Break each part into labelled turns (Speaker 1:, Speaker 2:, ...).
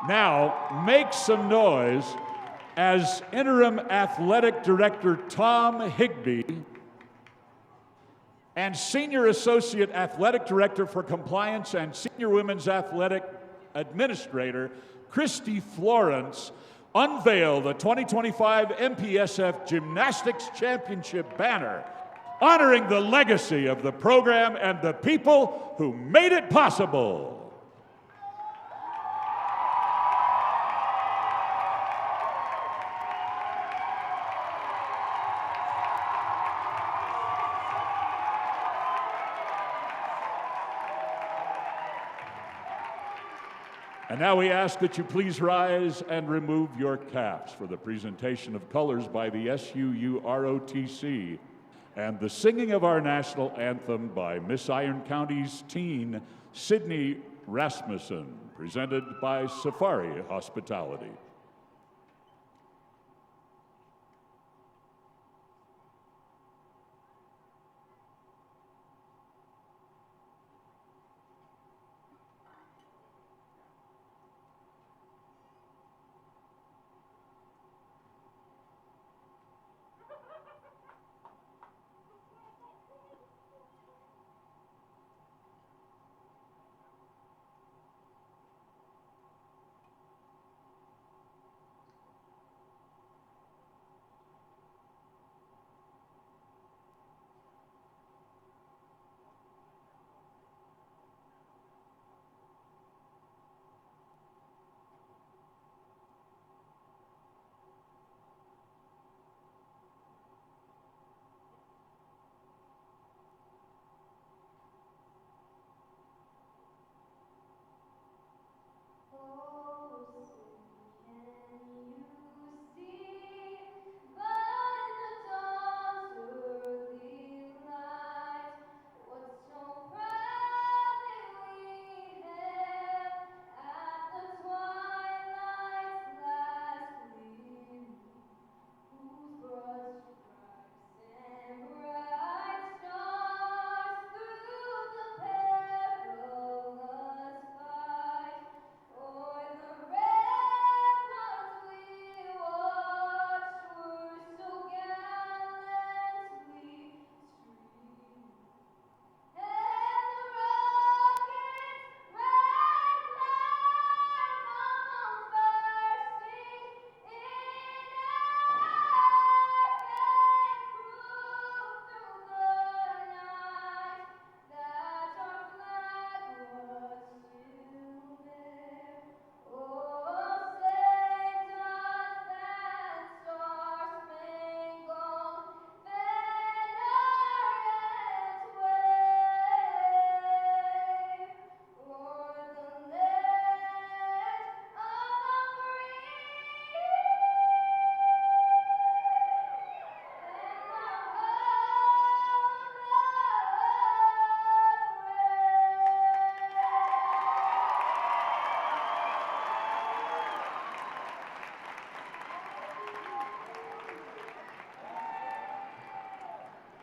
Speaker 1: Now, make some noise as Interim Athletic Director Tom Higbee and Senior Associate Athletic Director for Compliance and Senior Women's Athletic Administrator Christy Florence unveil the 2025 MPSF Gymnastics Championship banner, honoring the legacy of the program and the people who made it possible. And now we ask that you please rise and remove your caps for the presentation of colors by the SUU-ROTC and the singing of our national anthem by Miss Iron County's teen, Sydney Rasmussen, presented by Safari Hospitality.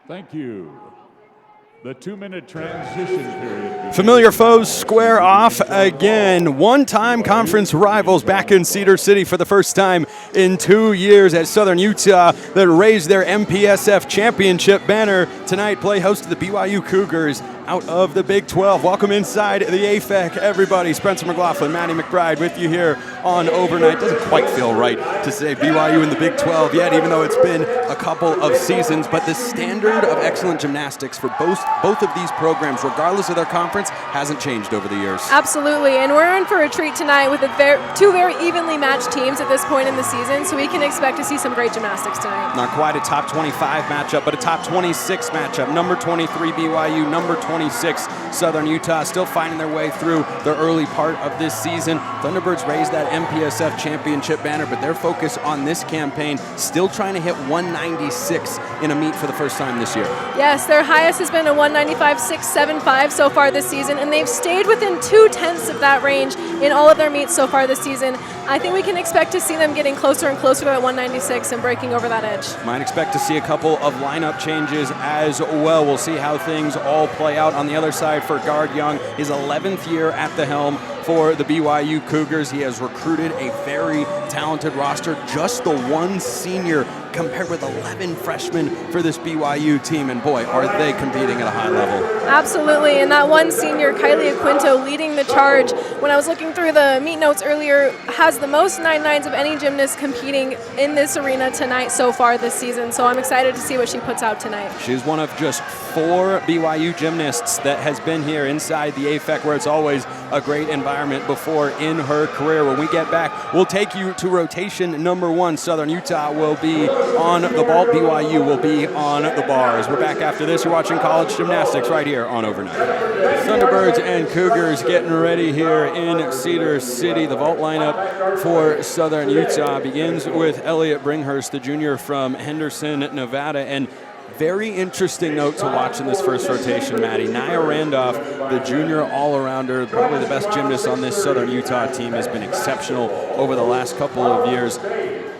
Speaker 1: Thank you. The 2-minute transition period.
Speaker 2: Familiar foes square off again. One-time conference rivals back in Cedar City for the first time in 2 years at Southern Utah that raised their MPSF championship banner. Tonight, play host to the BYU Cougars out of the Big 12. Welcome inside the AFEC, everybody. Spencer McLaughlin, Maddie McBride with you here on Overnight. Doesn't quite feel right to say BYU in the Big 12 yet, even though it's been a couple of seasons. But the standard of excellent gymnastics for both of these programs, regardless of their conference, hasn't changed over the years.
Speaker 3: Absolutely, and we're in for a treat tonight with two very evenly matched teams at this point in the season, so we can expect to see some great gymnastics tonight.
Speaker 2: Not quite a top 25 matchup, but a top 26 matchup. Number 23 BYU, number 26 Southern Utah, still finding their way through the early part of this season. Thunderbirds raised that MPSF championship banner, but their focus on this campaign still trying to hit 196 in a meet for the first time this year.
Speaker 3: Yes, their highest has been a 195.675 so far this season, and they've stayed within 0.2 of that range in all of their meets so far this season. I think we can expect to see them getting closer and closer to that 196 and breaking over that edge.
Speaker 2: Might expect to see a couple of lineup changes as well. We'll see how things all play out on the other side for Guard Young, his 11th year at the helm for the BYU Cougars. He has recruited a very talented roster, just the one senior compared with 11 freshmen for this BYU team, and boy, are they competing at a high level.
Speaker 3: Absolutely, and that one senior, Kylie Aquinto, leading the charge. When I was looking through the meet notes earlier, has the most 9.9s of any gymnast competing in this arena tonight so far this season, so I'm excited to see what she puts out tonight.
Speaker 2: She's one of just 4 BYU gymnasts that has been here inside the AFEC, where it's always a great environment before in her career. When we get back, we'll take you to rotation number 1. Southern Utah will be on the vault. BYU will be on the bars. We're back after this. You're watching College Gymnastics right here on Overnight. Thunderbirds and Cougars getting ready here in Cedar City. The vault lineup for Southern Utah begins with Elliot Bringhurst, the junior from Henderson, Nevada. And very interesting note to watch in this first rotation, Maddie. Nia Randolph, the junior all-arounder, probably the best gymnast on this Southern Utah team, has been exceptional over the last couple of years.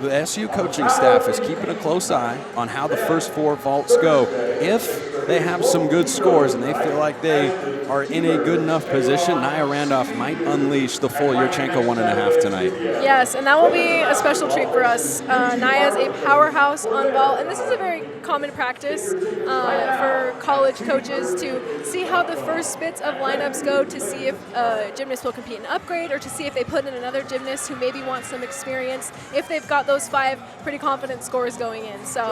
Speaker 2: The SU coaching staff is keeping a close eye on how the first 4 vaults go. If they have some good scores and they feel like they are in a good enough position, Nia Randolph might unleash the full Yurchenko 1.5 tonight.
Speaker 3: Yes, and that will be a special treat for us. Nia is a powerhouse on vault, and this is a very common practice for college coaches to see how the first bits of lineups go, to see if a gymnast will compete in upgrade, or to see if they put in another gymnast who maybe wants some experience, if they've got those 5 pretty confident scores going in. So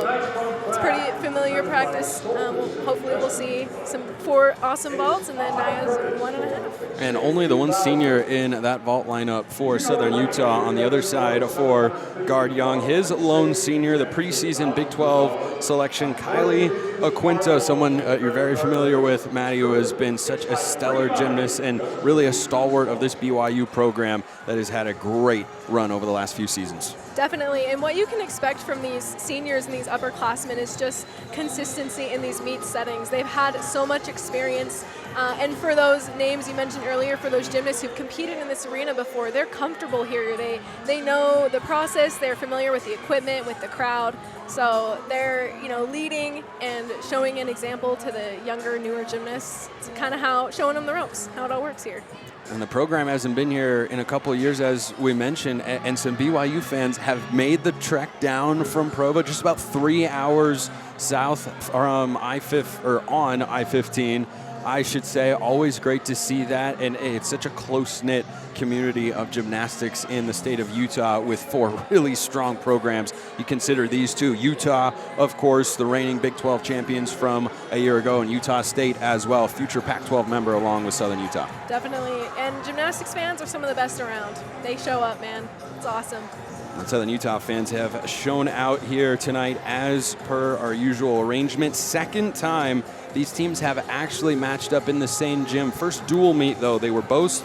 Speaker 3: it's pretty familiar practice. Hopefully we'll see some 4 awesome vaults, and then Nia's 1.5.
Speaker 2: And only the one senior in that vault lineup for Southern Utah. On the other side for Guard Young, his lone senior, the preseason Big 12 selection, Kylie Aquinto, someone you're very familiar with, Maddie, who has been such a stellar gymnast and really a stalwart of this BYU program that has had a great run over the last few seasons.
Speaker 3: Definitely, and what you can expect from these seniors and these upperclassmen is just consistency in these meet settings. They've had so much experience, and for those names you mentioned earlier, for those gymnasts who've competed in this arena before, they're comfortable here. They know the process, they're familiar with the equipment, with the crowd, so they're leading and showing an example to the younger, newer gymnasts. It's kind of showing them the ropes, how it all works here.
Speaker 2: And the program hasn't been here in a couple of years, as we mentioned, and some BYU fans have made the trek down from Provo, just about 3 hours south from on I-15, I should say. Always great to see that, and it's such a close-knit community of gymnastics in the state of Utah with 4 really strong programs. You consider these 2, Utah, of course, the reigning Big 12 champions from a year ago, and Utah State as well, future Pac-12 member along with Southern Utah.
Speaker 3: Definitely, and gymnastics fans are some of the best around. They show up, man. It's awesome.
Speaker 2: And Southern Utah fans have shown out here tonight as per our usual arrangement. Second time these teams have actually matched up in the same gym. First dual meet, though, they were both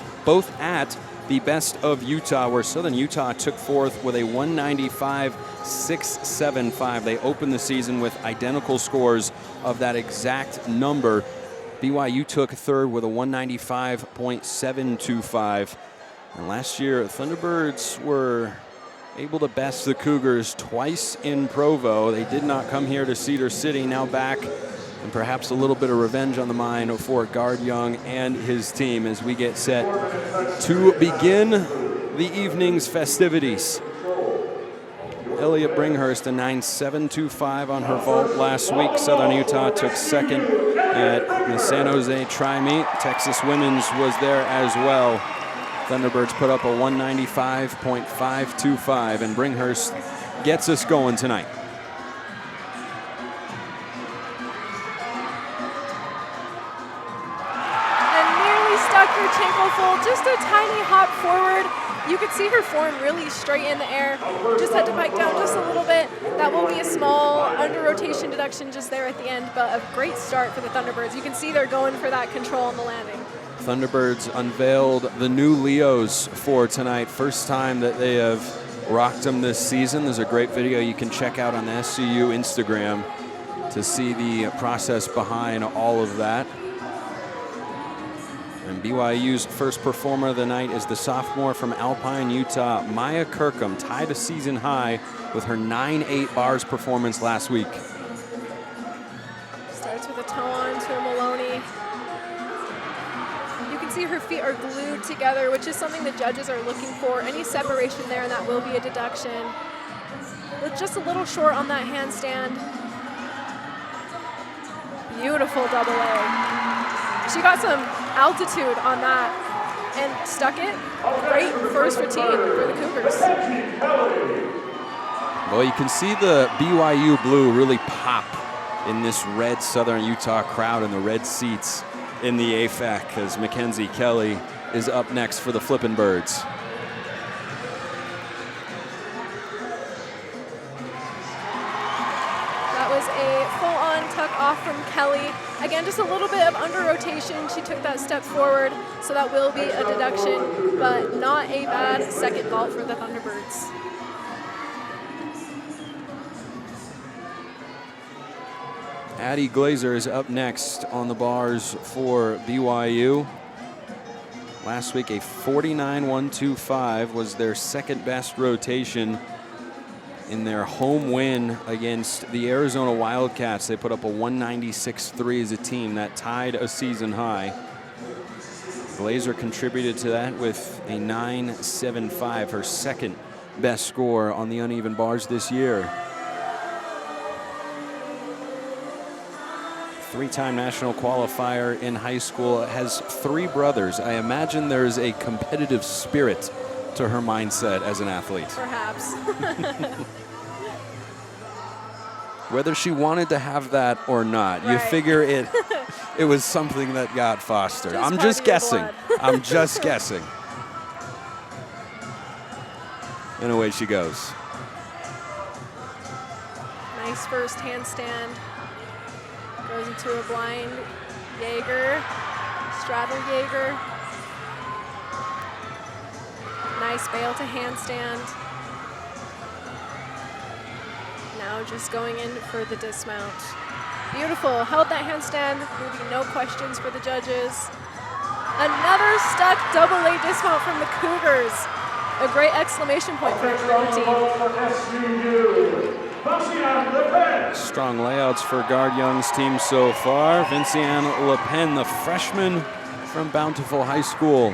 Speaker 2: at the Best of Utah, where Southern Utah took fourth with a 195.675. They opened the season with identical scores of that exact number. BYU took third with a 195.725. And last year, Thunderbirds were able to best the Cougars twice in Provo. They did not come here to Cedar City. Now back, and perhaps a little bit of revenge on the mind for Guard Young and his team as we get set to begin the evening's festivities. Elliot Bringhurst, a 9.725 on her vault last week. Southern Utah took second at the San Jose Tri-Meet. Texas Women's was there as well. Thunderbirds put up a 195.525, and Bringhurst gets us going tonight.
Speaker 3: And nearly stuck her Yurchenko full, just a tiny hop forward. You could see her form really straight in the air. Just had to pike down just a little bit. That will be a small under rotation deduction just there at the end, but a great start for the Thunderbirds. You can see they're going for that control on the landing.
Speaker 2: Thunderbirds unveiled the new Leos for tonight. First time that they have rocked them this season. There's a great video you can check out on the SCU Instagram to see the process behind all of that. And BYU's first performer of the night is the sophomore from Alpine, Utah, Maya Kirkham, tied a season high with her 9.8 bars performance last week.
Speaker 3: Starts with a toe on to a Maloney. You can see her feet are glued together, which is something the judges are looking for. Any separation there, and that will be a deduction. Look just a little short on that handstand. Beautiful double A. She got some altitude on that and stuck it. Great first routine for the Cougars.
Speaker 2: Well, you can see the BYU blue really pop in this red Southern Utah crowd and the red seats in the AFAC as Mackenzie Kelly is up next for the Flippin' Birds.
Speaker 3: That was a full-on tuck off from Kelly. Again, just a little bit of under rotation. She took that step forward, so that will be a deduction, but not a bad second vault for the Thunderbirds.
Speaker 2: Addie Glazer is up next on the bars for BYU. Last week, a 49.125 was their second best rotation in their home win against the Arizona Wildcats. They put up a 196.3 as a team. That tied a season high. Glazer contributed to that with a 9.75, her second best score on the uneven bars this year. Three-time national qualifier in high school, has three brothers. I imagine there's a competitive spirit to her mindset as an athlete.
Speaker 3: Perhaps.
Speaker 2: Whether she wanted to have that or not,
Speaker 3: right.
Speaker 2: You figure it was something that got fostered.
Speaker 3: Just
Speaker 2: I'm just guessing.
Speaker 3: blood.
Speaker 2: I'm just guessing. And away she goes.
Speaker 3: Nice first handstand. Goes into a blind Jaeger, straddle Jaeger. Nice bail to handstand. Now just going in for the dismount. Beautiful, held that handstand, maybe no questions for the judges. Another stuck double A dismount from the Cougars. A great exclamation point for the team.
Speaker 2: Strong layouts for Guard Young's team so far. Vinciane Le Pen, the freshman from Bountiful High School.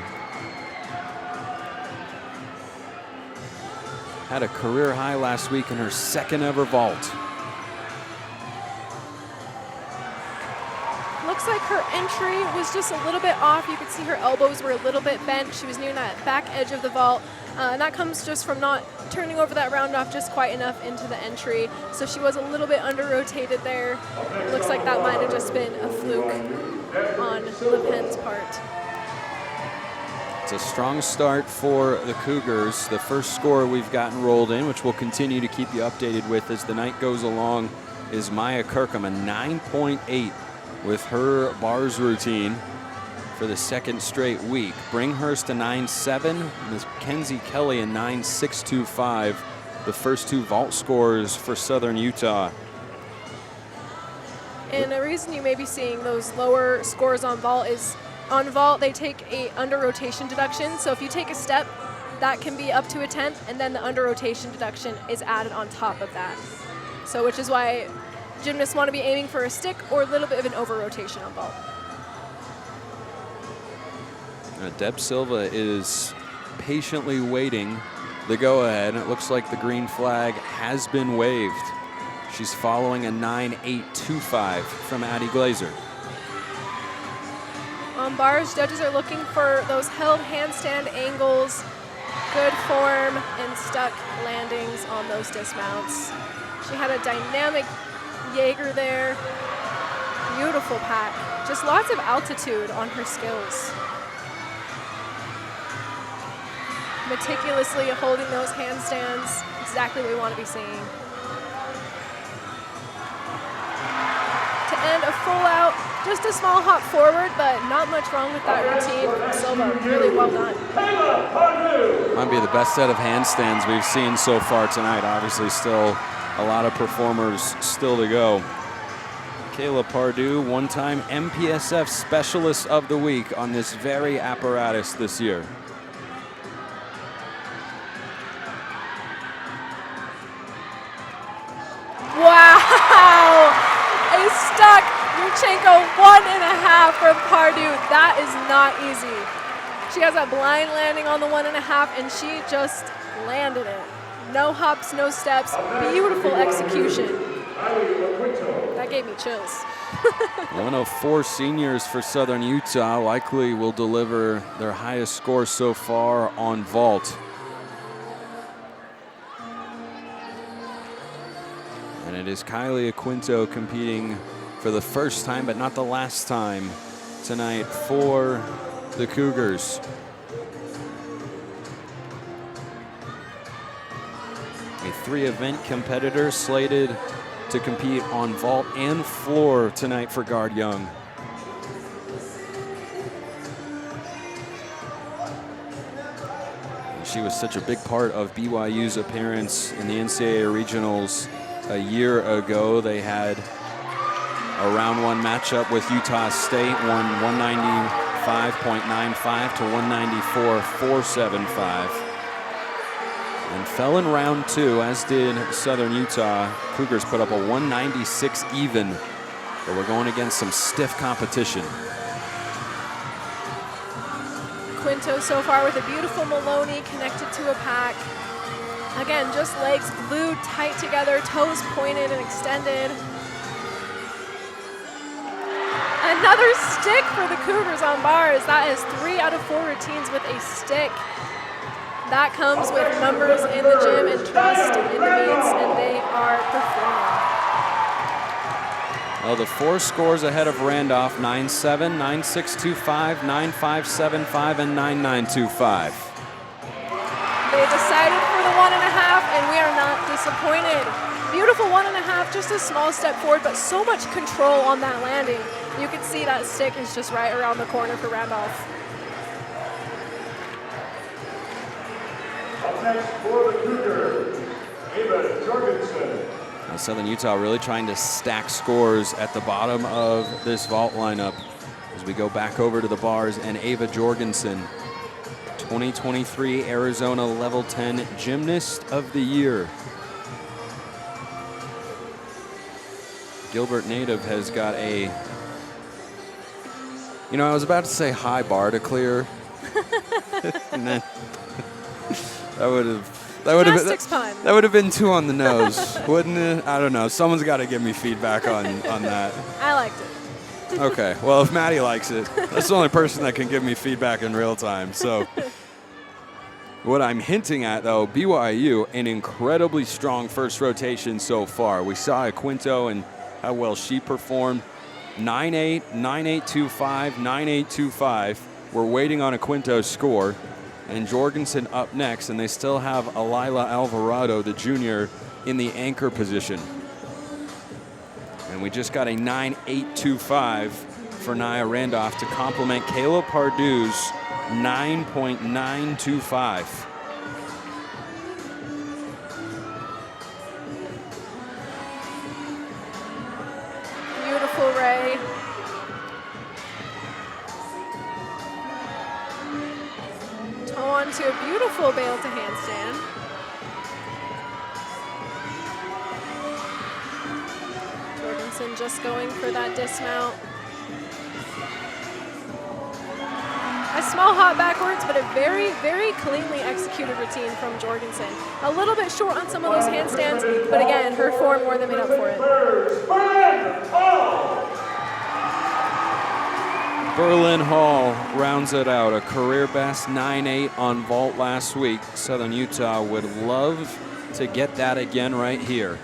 Speaker 2: Had a career high last week in her second ever vault.
Speaker 3: Looks like her entry was just a little bit off. You could see her elbows were a little bit bent. She was near that back edge of the vault. And that comes just from not turning over that round off just quite enough into the entry. So she was a little bit under-rotated there. It looks like that might have just been a fluke on Le Pen's part.
Speaker 2: It's a strong start for the Cougars. The first score we've gotten rolled in, which we'll continue to keep you updated with as the night goes along, is Maya Kirkham, a 9.8 with her bars routine for the second straight week. Bringhurst a 9.7, Mackenzie Kelly a 9.625, the first two vault scores for Southern Utah.
Speaker 3: And the reason you may be seeing those lower scores on vault is on vault they take a under rotation deduction. So if you take a step, that can be up to a 10th, and then the under rotation deduction is added on top of that. So which is why gymnasts want to be aiming for a stick or a little bit of an over rotation on vault.
Speaker 2: Deb Silva is patiently waiting the go-ahead. It looks like the green flag has been waved. She's following a 9.825 from Addie Glazer.
Speaker 3: On bars, judges are looking for those held handstand angles, good form, and stuck landings on those dismounts. She had a dynamic Jaeger there. Beautiful pack. Just lots of altitude on her skills. Meticulously holding those handstands, exactly what we want to be seeing. To end a full out, just a small hop forward, but not much wrong with that routine from Silva. Really well done.
Speaker 2: Might be the best set of handstands we've seen so far tonight. Obviously still a lot of performers still to go. Kayla Pardue, one-time MPSF Specialist of the Week on this very apparatus this year.
Speaker 3: Wow! A stuck Yurchenko 1.5 from Pardue. That is not easy. She has a blind landing on the 1.5, and she just landed it. No hops, no steps, beautiful execution. That gave me chills.
Speaker 2: One of 4 seniors for Southern Utah likely will deliver their highest score so far on vault. And it is Kylie Aquinto competing for the first time, but not the last time tonight for the Cougars. A 3-event competitor slated to compete on vault and floor tonight for Guard Young. And she was such a big part of BYU's appearance in the NCAA regionals a year ago. They had a round 1 matchup with Utah State, won 195.95 to 194.475. And fell in round 2, as did Southern Utah. Cougars put up a 196 even, but we're going against some stiff competition.
Speaker 3: Quinto so far with a beautiful Maloney connected to a pack. Again, just legs glued tight together, toes pointed and extended. Another stick for the Cougars on bars. That is 3 out of 4 routines with a stick. That comes with numbers in the gym and trust in the meets, and they are performing.
Speaker 2: Well, the 4 scores ahead of Randolph, 9-7, 9-6-2-5, 9-5-7-5, and 9-9-2-5.
Speaker 3: They decided for the 1.5, and we are not disappointed. Beautiful 1.5, just a small step forward, but so much control on that landing. You can see that stick is just right around the corner for Randolph.
Speaker 1: Up next for the Cougars, Ava Jorgensen.
Speaker 2: Now Southern Utah really trying to stack scores at the bottom of this vault lineup as we go back over to the bars. And Ava Jorgensen, 2023 Arizona Level 10 Gymnast of the Year. Gilbert native has got a, you know, I was about to say high bar to clear. And then that would have been 2 on the nose, wouldn't it? I don't know. Someone's got to give me feedback on that.
Speaker 3: I liked it.
Speaker 2: Okay. Well, if Maddie likes it, that's the only person that can give me feedback in real time. So what I'm hinting at, though, BYU, an incredibly strong first rotation so far. We saw Aquinto and how well she performed. 9-8, 9-8-2-5, 9-8-2-5. We're waiting on Aquinto's score. And Jorgensen up next, and they still have Alila Alvarado, the junior, in the anchor position. And we just got a 9.825 for Nia Randolph to complement Kayla Pardue's 9.925.
Speaker 3: Beautiful, Ray. Toe onto a beautiful bail to handstand. Jorgensen just going for that dismount. A small hop backwards, but a very, very cleanly executed routine from Jorgensen. A little bit short on some of those handstands, but again, her form more than made up for it.
Speaker 2: Berlin Hall rounds it out, a career best 9.8 on vault last week. Southern Utah would love to get that again right here.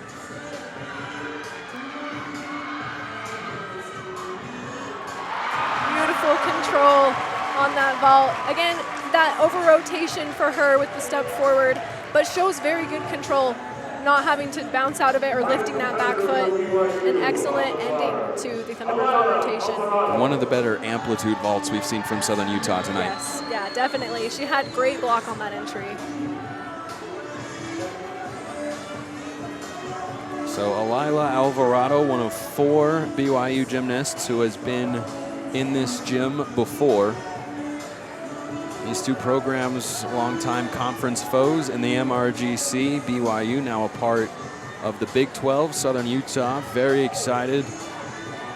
Speaker 3: Beautiful control on that vault. Again, that over rotation for her with the step forward, but shows very good control, not having to bounce out of it or lifting that back foot. An excellent ending to the Thunderbird vault rotation.
Speaker 2: One of the better amplitude vaults we've seen from Southern Utah tonight.
Speaker 3: Yes, yeah, definitely. She had great block on that entry.
Speaker 2: So Alila Alvarado, one of 4 BYU gymnasts who has been in this gym before. These 2 programs, longtime conference foes in the MRGC. BYU now a part of the Big 12. Southern Utah very excited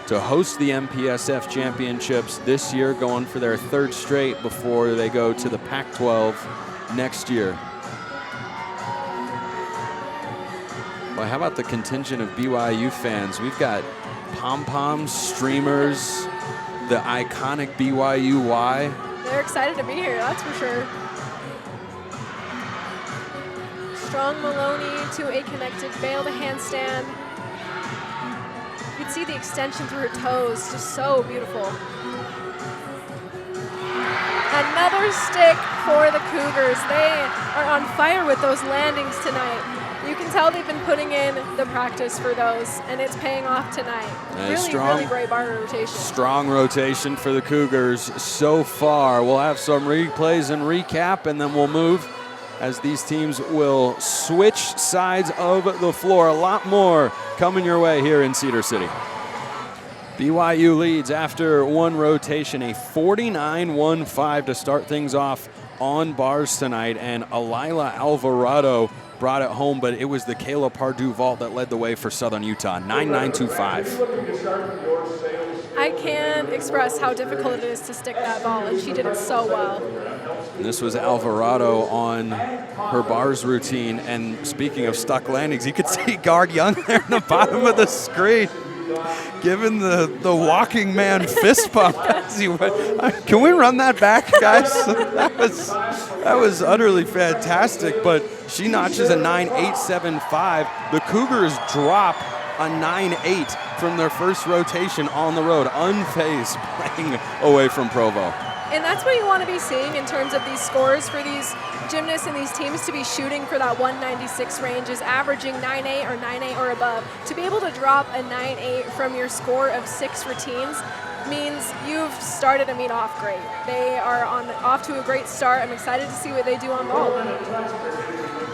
Speaker 2: to to host the MPSF championships this year, going for their 3rd straight before they go to the Pac-12 next year. Well, how about the contingent of BYU fans? We've got pom-poms, streamers, the iconic BYU Y.
Speaker 3: They're excited to be here, that's for sure. Strong Maloney to a connected bail to handstand. You can see the extension through her toes, just so beautiful. Another stick for the Cougars. They are on fire with those landings tonight. You can tell they've been putting in the practice for those, and it's paying off tonight. Really great bar rotation.
Speaker 2: Strong rotation for the Cougars so far. We'll have some replays and recap, and then we'll move as these teams will switch sides of the floor. A lot more coming your way here in Cedar City. BYU leads after one rotation, a 49-1-5 to start things off on bars tonight, and Alila Alvarado brought it home, but it was the Kayla Pardue vault that led the way for Southern Utah, 9.925.
Speaker 3: I can't express how difficult it is to stick that vault, and she did it so well.
Speaker 2: And this was Alvarado on her bars routine, and speaking of stuck landings, you could see Guard Young there in the bottom of the screen, giving the walking man fist pump as he went. Can we run that back, guys? That was utterly fantastic, but she notches a 9.875. The Cougars drop a 9.8 from their first rotation on the road, unfazed, playing away from Provo.
Speaker 3: And that's what you want to be seeing in terms of these scores for these gymnasts and these teams to be shooting for that 196 range, is averaging 9.8 or 9.8 or above. To be able to drop a 9.8 from your score of 6 routines means you've started a meet off great. They are off to a great start. I'm excited to see what they do on vault.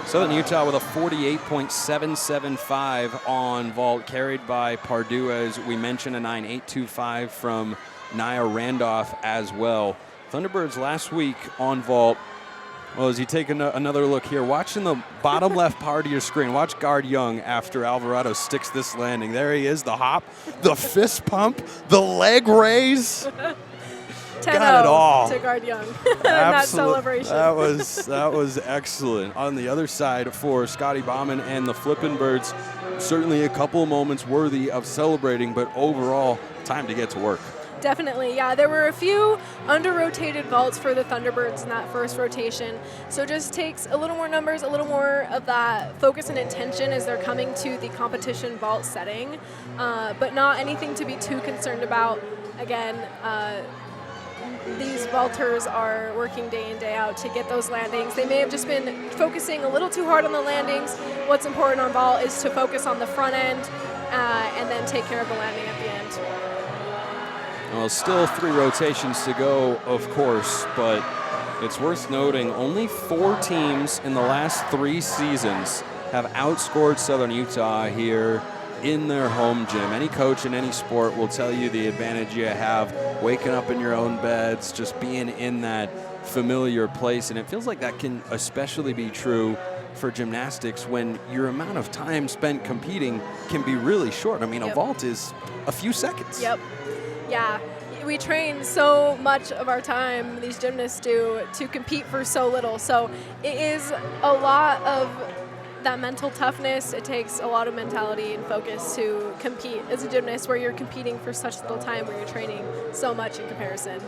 Speaker 2: Southern Utah with a 48.775 on vault, carried by Pardue, as we mentioned, a 9.825 from Nia Randolph as well. Thunderbirds last week on vault. Well, as you take another look here, watch in the bottom left part of your screen, watch Guard Young after Alvarado sticks this landing. There he is, the hop, the fist pump, the leg raise.
Speaker 3: 10-0
Speaker 2: got it all
Speaker 3: to Guard Young in that celebration.
Speaker 2: That was excellent. On the other side for Scotty Bauman and the Flippin' Birds, certainly a couple of moments worthy of celebrating, but overall, time to get to work.
Speaker 3: Definitely, yeah. There were a few under-rotated vaults for the Thunderbirds in that first rotation, so it just takes a little more numbers, a little more of that focus and intention as they're coming to the competition vault setting, but not anything to be too concerned about. Again, these vaulters are working day in, day out to get those landings. They may have just been focusing a little too hard on the landings. What's important on vault is to focus on the front end and then take care of the landing at the end.
Speaker 2: Well, still 3 rotations to go, of course, but it's worth noting only 4 teams in the last 3 seasons have outscored Southern Utah here in their home gym. Any coach in any sport will tell you the advantage you have waking up in your own beds, just being in that familiar place, and it feels like that can especially be true for gymnastics when your amount of time spent competing can be really short. I mean, a vault is a few seconds.
Speaker 3: Yep. Yeah, we train so much of our time, these gymnasts do, to compete for so little. So it is a lot of that mental toughness. It takes a lot of mentality and focus to compete as a gymnast where you're competing for such little time, where you're training so much in comparison.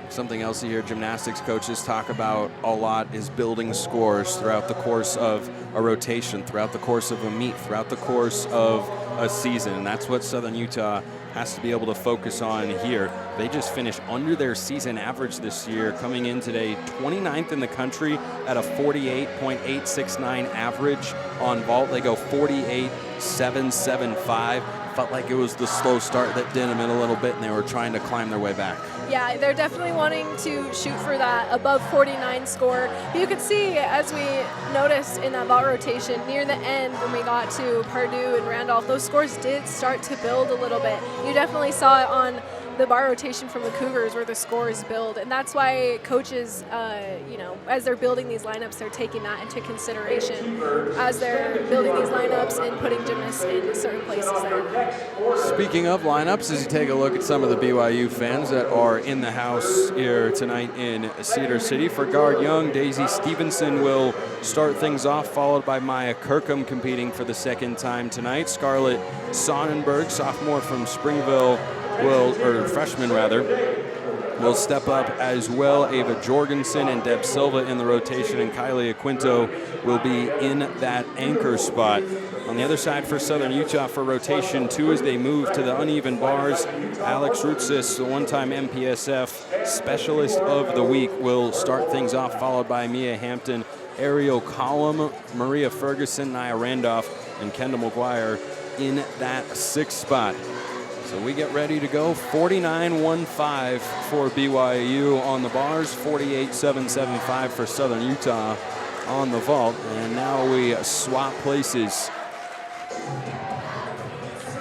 Speaker 2: Something else you hear gymnastics coaches talk about a lot is building scores throughout the course of a rotation, throughout the course of a meet, throughout the course of a season. And that's what Southern Utah has to be able to focus on here. They just finished under their season average this year, coming in today 29th in the country at a 48.869 average on vault. They go 48.775. Felt like it was the slow start that did them in a little bit, and they were trying to climb their way back.
Speaker 3: Yeah, they're definitely wanting to shoot for that above 49 score. But you could see, as we noticed in that vault rotation, near the end when we got to Pardue and Randolph, those scores did start to build a little bit. You definitely saw it on the bar rotation from the Cougars where the scores build, and that's why coaches, as they're building these lineups, they're taking that into consideration as they're building these lineups and putting gymnasts in certain places there.
Speaker 2: Speaking of lineups, as you take a look at some of the BYU fans that are in the house here tonight in Cedar City, for guard Young, Daisy Stevenson will start things off, followed by Maya Kirkham competing for the second time tonight. Scarlett Sonnenberg, sophomore from Springville, freshman rather, will step up as well. Ava Jorgensen and Deb Silva in the rotation, and Kylie Aquinto will be in that anchor spot. On the other side for Southern Utah for rotation 2 as they move to the uneven bars, Alex Rutsis, the one-time MPSF Specialist of the Week, will start things off, followed by Mia Hampton, Ariel Collum, Maria Ferguson, Nia Randolph, and Kendall McGuire in that 6th spot. So we get ready to go. 49-1-5 for BYU on the bars, 48-7-7-5 for Southern Utah on the vault. And now we swap places.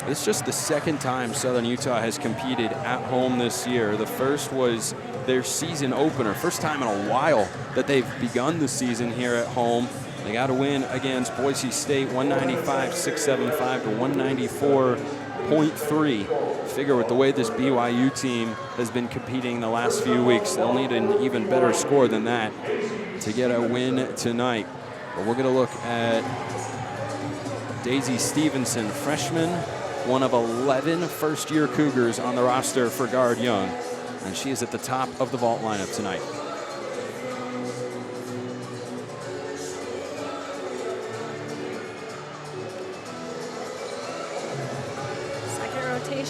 Speaker 2: It's just the second time Southern Utah has competed at home this year. The first was their season opener. First time in a while that they've begun the season here at home. They got a win against Boise State, 195-675 to 194.3. Figure with the way this BYU team has been competing the last few weeks, they'll need an even better score than that to get a win tonight. But we're going to look at Daisy Stevenson, freshman, one of 11 first-year Cougars on the roster for guard Young, and she is at the top of the vault lineup tonight.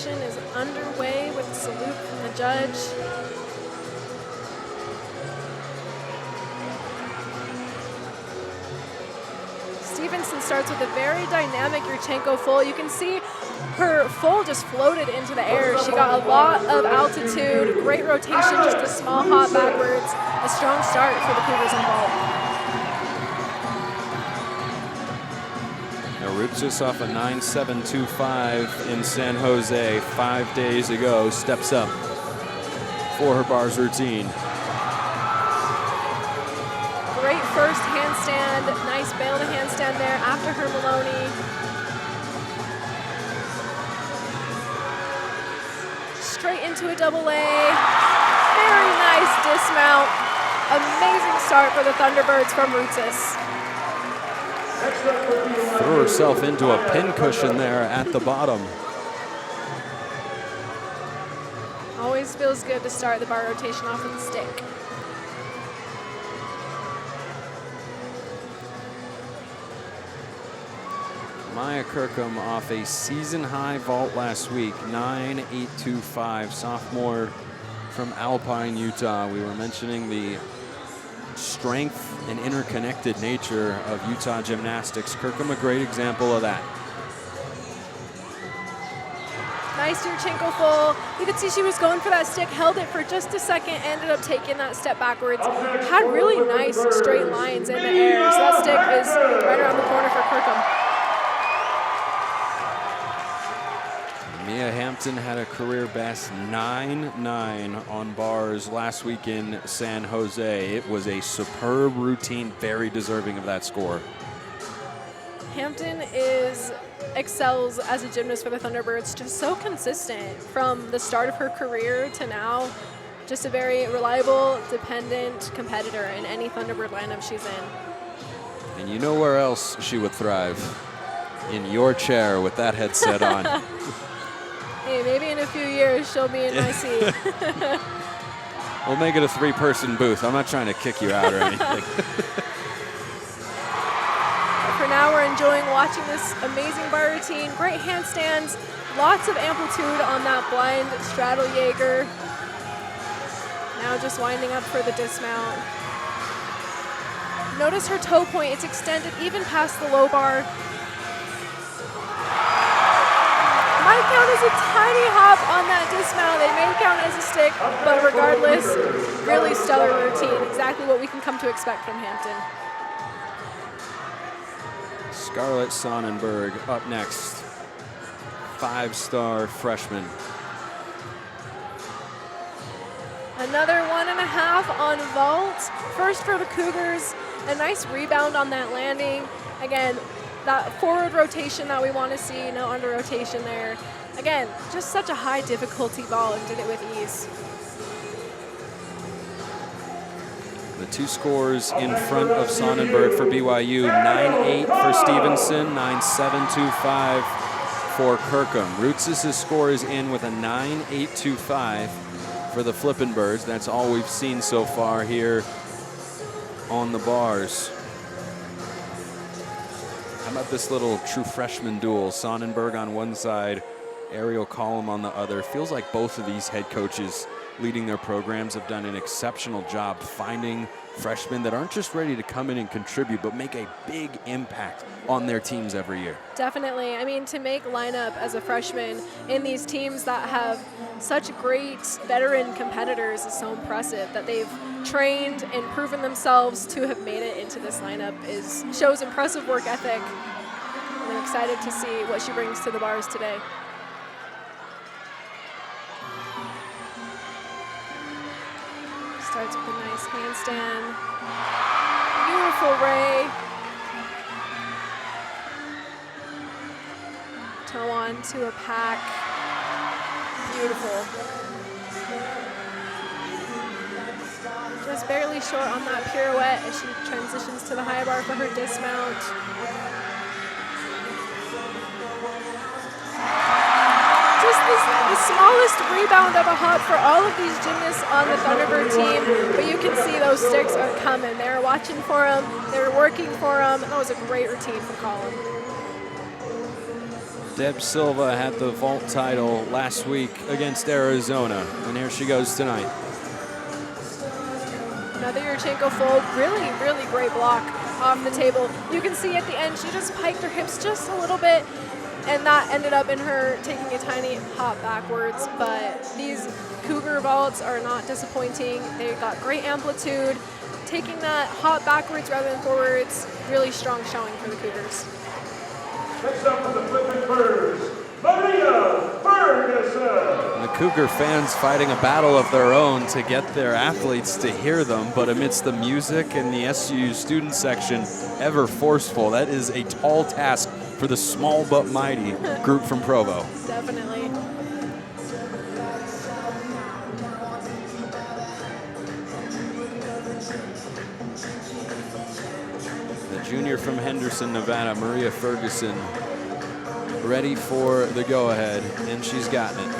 Speaker 3: Is underway with a salute from the judge. Stevenson starts with a very dynamic Yurchenko full. You can see her full just floated into the air. She got a lot of altitude, great rotation, just a small hop backwards. A strong start for the Cougars in vault.
Speaker 2: Rutsis off a 9.725 in San Jose 5 days ago, steps up for her bars routine.
Speaker 3: Great first handstand, nice bail to handstand there after her Maloney. Straight into a double A, very nice dismount. Amazing start for the Thunderbirds from Rutsis.
Speaker 2: Threw herself into a pincushion there at the bottom.
Speaker 3: Always feels good to start the bar rotation off with a stick.
Speaker 2: Maya Kirkham off a season-high vault last week, 9.825, sophomore from Alpine, Utah. We were mentioning the strength and interconnected nature of Utah gymnastics. Kirkham, a great example of that.
Speaker 3: Nice Yurchenko full. You could see she was going for that stick, held it for just a second, ended up taking that step backwards. Had really nice straight lines in the air. So that stick is right around the corner for Kirkham.
Speaker 2: Mia Hampton had a career best 9.9 on bars last week in San Jose. It was a superb routine, very deserving of that score.
Speaker 3: Hampton excels as a gymnast for the Thunderbirds, just so consistent from the start of her career to now. Just a very reliable, dependent competitor in any Thunderbird lineup she's in.
Speaker 2: And you know where else she would thrive? In your chair with that headset on.
Speaker 3: Hey, maybe in a few years she'll be in my seat.
Speaker 2: We'll make it a 3-person booth. I'm not trying to kick you out or anything.
Speaker 3: For now, we're enjoying watching this amazing bar routine. Great handstands, lots of amplitude on that blind straddle Jaeger. Now just winding up for the dismount. Notice her toe point, it's extended even past the low bar. Might count as a tiny hop on that dismount. They may count as a stick, but regardless, really stellar routine. Exactly what we can come to expect from Hampton.
Speaker 2: Scarlett Sonnenberg up next, 5-star freshman.
Speaker 3: Another 1.5 on vault. First for the Cougars. A nice rebound on that landing. Again, that forward rotation that we want to see, no under rotation there. Again, just such a high difficulty vault and did it with ease.
Speaker 2: The two scores in front of Sonnenberg for BYU, 9-8 for Stevenson, 9-7-2-5 for Kirkham. Roots' score is in with a 9-8-2-5 for the Flippin' Birds. That's all we've seen so far here on the bars. How about this little true freshman duel? Sonnenberg on one side, Ariel Collum on the other. Feels like both of these head coaches leading their programs have done an exceptional job finding freshmen that aren't just ready to come in and contribute, but make a big impact on their teams every year.
Speaker 3: Definitely. I mean, to make lineup as a freshman in these teams that have such great veteran competitors is so impressive. That they've trained and proven themselves to have made it into this lineup shows impressive work ethic. And I'm excited to see what she brings to the bars today. Starts with a nice handstand. Beautiful Ray. Toe on to a pack. Beautiful. Just barely short on that pirouette as she transitions to the high bar for her dismount. Just the smallest rebound of a hop for all of these gymnasts on the Thunderbird team, but you can see those sticks are coming. They were watching for them, they were working for them. That was a great routine for Colin.
Speaker 2: Deb Silva had the vault title last week against Arizona, and here she goes tonight.
Speaker 3: Another Yurchenko fold, really, really great block off the table. You can see at the end, she just piked her hips just a little bit, and that ended up in her taking a tiny hop backwards. But these Cougar vaults are not disappointing. They got great amplitude. Taking that hop backwards rather than forwards, really strong showing for the Cougars.
Speaker 1: Next up for the Flippin' Birds, Maria Ferguson.
Speaker 2: The Cougar fans fighting a battle of their own to get their athletes to hear them, but amidst the music and the SU student section, ever forceful. That is a tall task for the small but mighty group from Provo.
Speaker 3: Definitely.
Speaker 2: The junior from Henderson, Nevada, Maria Ferguson, ready for the go-ahead, and she's gotten it.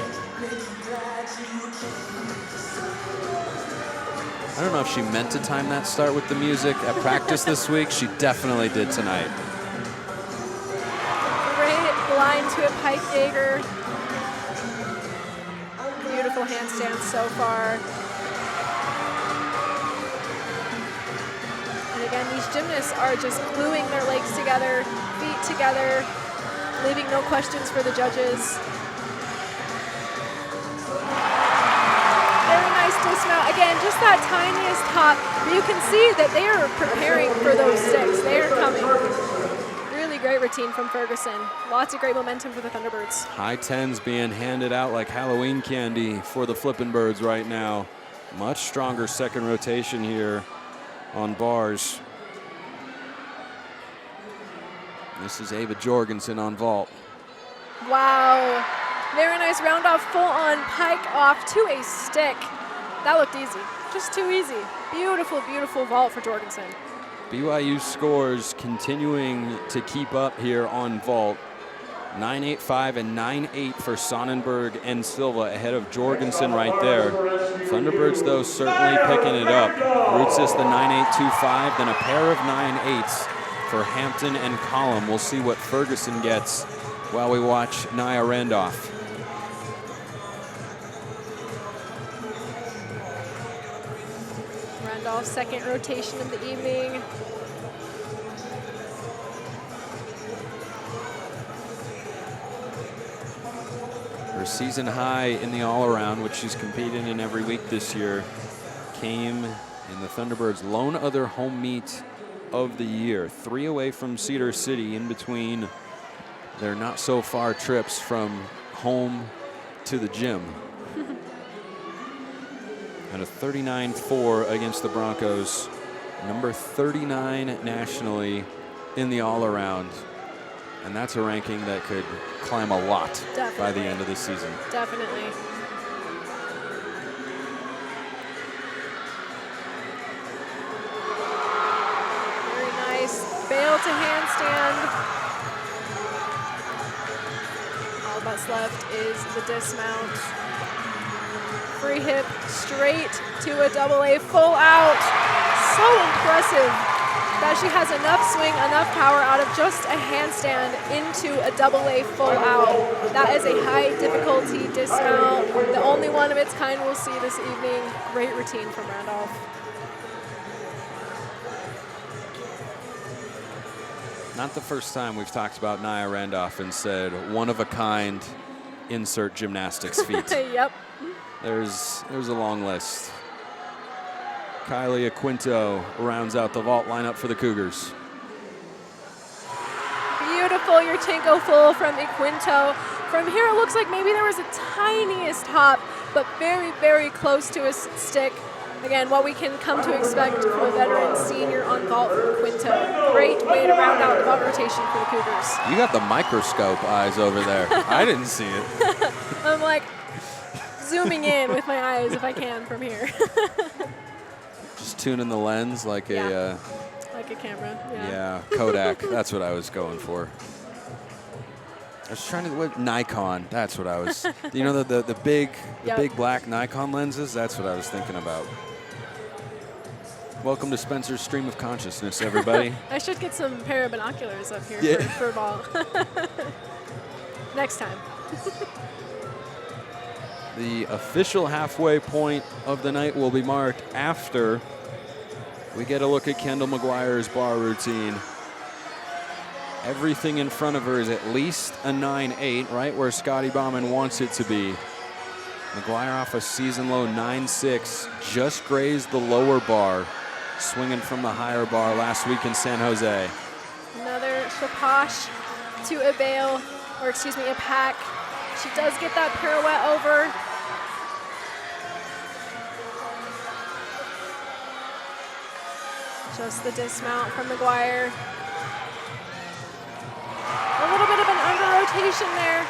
Speaker 2: I don't know if she meant to time that start with the music at practice this week. She definitely did tonight.
Speaker 3: Great line to a pike dagger. Beautiful handstand so far. And again, these gymnasts are just gluing their legs together, feet together, leaving no questions for the judges. Very nice dismount. Again, just that tiniest hop. But you can see that they are preparing for those sticks. They are coming. Really great routine from Ferguson. Lots of great momentum for the Thunderbirds.
Speaker 2: High tens being handed out like Halloween candy for the Flippin' Birds right now. Much stronger second rotation here on bars. This is Ava Jorgensen on vault.
Speaker 3: Wow. Very nice round off, full on pike off to a stick. That looked easy, just too easy. Beautiful, beautiful vault for Jorgensen.
Speaker 2: BYU scores continuing to keep up here on vault. 9-8-5 and 9-8 for Sonnenberg and Silva ahead of Jorgensen right there. Thunderbirds, though, certainly picking it up. Rootsis the 9-8-2-5, then a pair of 9-8s for Hampton and Collum. We'll see what Ferguson gets while we watch Nia Randolph.
Speaker 3: Randolph's second rotation of the evening.
Speaker 2: Her season high in the all-around, which she's competed in every week this year, came in the Thunderbirds' lone other home meet of the year. 3 away from Cedar City in between their not-so-far trips from home to the gym. and a 39-4 against the Broncos. Number 39 nationally in the all-around. And that's a ranking that could climb a lot by the end of the season.
Speaker 3: Definitely. Very nice. Bail to handstand. All that's left is the dismount. Free hip straight to a double A full out. So impressive that she has enough swing, enough power out of just a handstand into a double A full out. That is a high difficulty dismount. The only one of its kind we'll see this evening. Great routine from Randolph.
Speaker 2: Not the first time we've talked about Nia Randolph and said one of a kind, insert gymnastics feat.
Speaker 3: Yep.
Speaker 2: There's a long list. Kylie Aquinto rounds out the vault lineup for the Cougars.
Speaker 3: Beautiful Yurchenko full from Aquinto. From here it looks like maybe there was a tiniest hop, but very, very close to a stick. Again, what we can come to expect from a veteran senior on vault from Aquinto. Great way to round out the vault rotation for the Cougars.
Speaker 2: You got the microscope eyes over there. I didn't see it.
Speaker 3: I'm like zooming in with my eyes if I can from here.
Speaker 2: Just tuning the lens like a
Speaker 3: like a camera.
Speaker 2: yeah, Kodak. That's what I was going for. I was trying to what Nikon. That's what I was. You know the big big black Nikon lenses. That's what I was thinking about. Welcome to Spencer's Stream of Consciousness, everybody.
Speaker 3: I should get some pair of binoculars up here for ball. Next time.
Speaker 2: The official halfway point of the night will be marked after we get a look at Kendall McGuire's bar routine. Everything in front of her is at least a 9.8, right where Scotty Bauman wants it to be. McGuire off a season low 9.6, just grazed the lower bar, swinging from the higher bar last week in San Jose.
Speaker 3: Another chapache to a bail, or excuse me, a pack. She does get that pirouette over. Just the dismount from McGuire. A little bit of an under rotation there,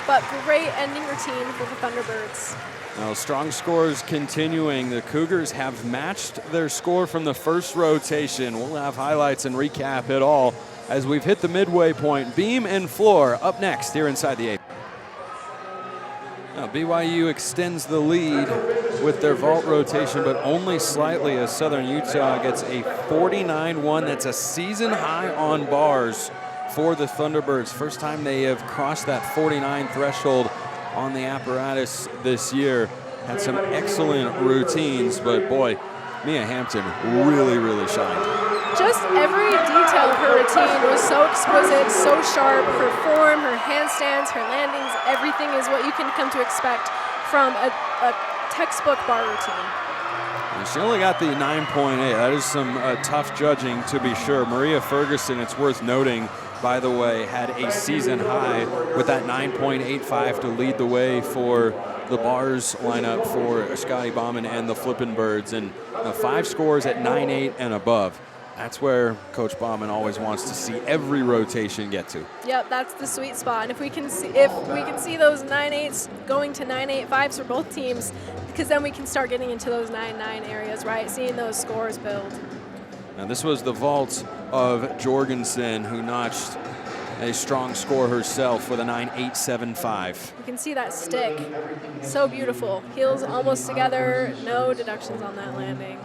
Speaker 3: but great ending routine for the Thunderbirds.
Speaker 2: Now, strong scores continuing. The Cougars have matched their score from the first rotation. We'll have highlights and recap it all as we've hit the midway point. Beam and floor up next here inside the 8. Now, BYU extends the lead with their vault rotation, but only slightly as Southern Utah gets a 49-1. That's a season high on bars for the Thunderbirds. First time they have crossed that 49 threshold on the apparatus this year. Had some excellent routines, but boy, Mia Hampton really, really shined.
Speaker 3: Just every detail of her routine was so exquisite, so sharp. Her form, her handstands, her landings, everything is what you can come to expect from a textbook bar routine.
Speaker 2: And she only got the 9.8. That is some tough judging, to be sure. Maria Ferguson, it's worth noting, by the way, had a season high with that 9.85 to lead the way for the bars lineup for Scotty Bauman and the Flippin' Birds. And 5 scores at 9.8 and above. That's where Coach Bauman always wants to see every rotation get to.
Speaker 3: Yep, that's the sweet spot. And if we can see those 9.8s going to 9.85s for both teams, because then we can start getting into those 9.9 areas, right? Seeing those scores build.
Speaker 2: Now this was the vault of Jorgensen, who notched a strong score herself with a 9.875.
Speaker 3: You can see that stick, so beautiful. Heels almost together, no deductions on that landing.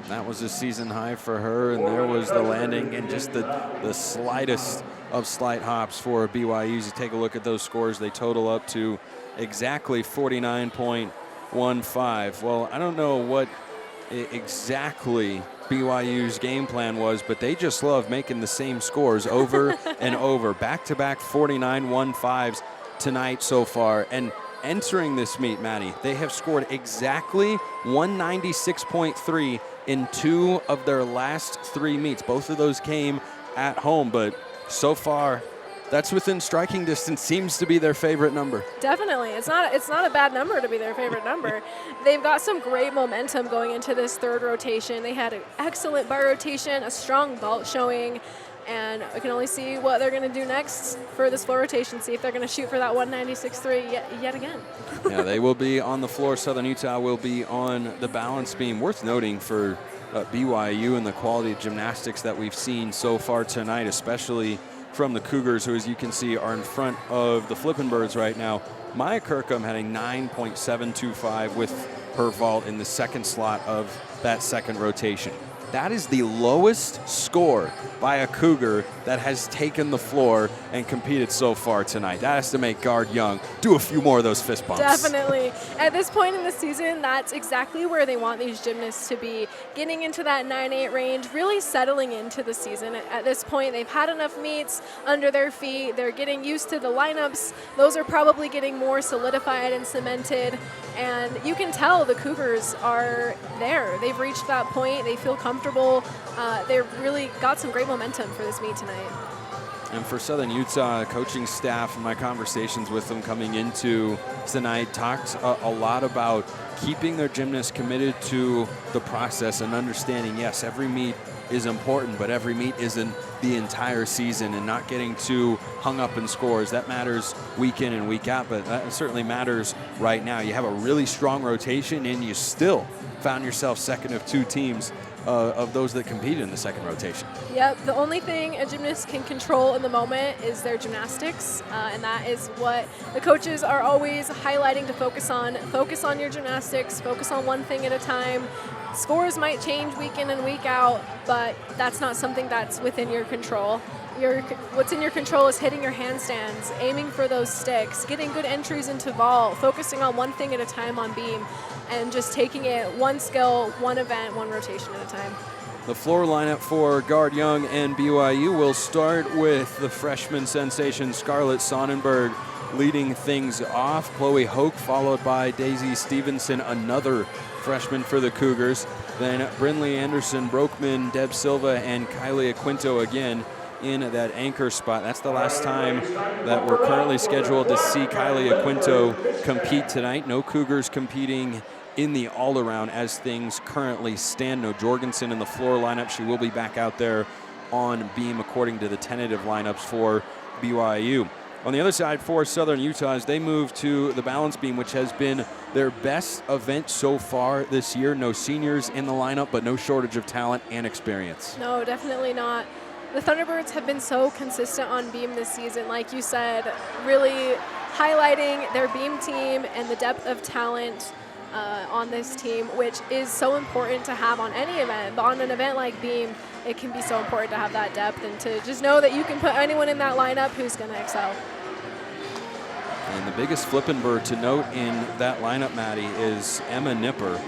Speaker 2: That was a season high for her, and there was the landing and just the slightest of slight hops for BYU. You take a look at those scores, they total up to exactly 49.15. Well, I don't know what exactly BYU's game plan was, but they just love making the same scores over and over. Back-to-back 49.15s tonight so far. And entering this meet, Maddie, they have scored exactly 196.3 in 2 of their last 3 meets. Both of those came at home, but so far that's within striking distance, seems to be their favorite number.
Speaker 3: Definitely. It's not a bad number to be their favorite number. They've got some great momentum going into this third rotation. They had an excellent bar rotation, a strong vault showing, and we can only see what they're going to do next for this floor rotation, see if they're going to shoot for that 196.3 yet again.
Speaker 2: Yeah, they will be on the floor. Southern Utah will be on the balance beam. Worth noting for BYU and the quality of gymnastics that we've seen so far tonight, especially from the Cougars, who, as you can see, are in front of the Flippin' Birds right now. Maya Kirkham had a 9.725 with her vault in the second slot of that second rotation. That is the lowest score by a Cougar that has taken the floor and competed so far tonight. That has to make guard Young do a few more of those fist bumps.
Speaker 3: Definitely. At this point in the season, that's exactly where they want these gymnasts to be, getting into that 9-8 range, really settling into the season. At this point, they've had enough meets under their feet. They're getting used to the lineups. Those are probably getting more solidified and cemented. And you can tell the Cougars are there. They've reached that point. They feel comfortable. They've really got some great momentum for this meet tonight.
Speaker 2: And for Southern Utah, coaching staff and my conversations with them coming into tonight talked a lot about keeping their gymnasts committed to the process and understanding, yes, every meet is important, but every meet isn't the entire season, and not getting too hung up in scores. That matters week in and week out, but that certainly matters right now. You have a really strong rotation, and you still found yourself second of two teams of those that competed in the second rotation.
Speaker 3: Yep, the only thing a gymnast can control in the moment is their gymnastics, and that is what the coaches are always highlighting to focus on. Focus on your gymnastics, focus on one thing at a time. Scores might change week in and week out, but that's not something that's within your control. What's in your control is hitting your handstands, aiming for those sticks, getting good entries into vault, focusing on one thing at a time on beam, and just taking it one skill, one event, one rotation at a time.
Speaker 2: The floor lineup for Guard Young and BYU will start with the freshman sensation Scarlett Sonnenberg leading things off. Chloe Hoke followed by Daisy Stevenson, another freshman for the Cougars. Then Brinley Anderson, Brokeman, Deb Silva, and Kylie Aquinto again in that anchor spot. That's the last time that we're currently scheduled to see Kylie Aquinto compete tonight. No Cougars competing in the all-around as things currently stand. No Jorgensen in the floor lineup. She will be back out there on beam according to the tentative lineups for BYU. On the other side for Southern Utah, as they move to the balance beam, which has been their best event so far this year. No seniors in the lineup, but no shortage of talent and experience.
Speaker 3: No, definitely not. The Thunderbirds have been so consistent on beam this season, like you said, really highlighting their beam team and the depth of talent on this team, which is so important to have on any event. But on an event like beam, it can be so important to have that depth and to just know that you can put anyone in that lineup who's going to excel.
Speaker 2: And the biggest flippin' bird to note in that lineup, Maddie, is Emma Nipper,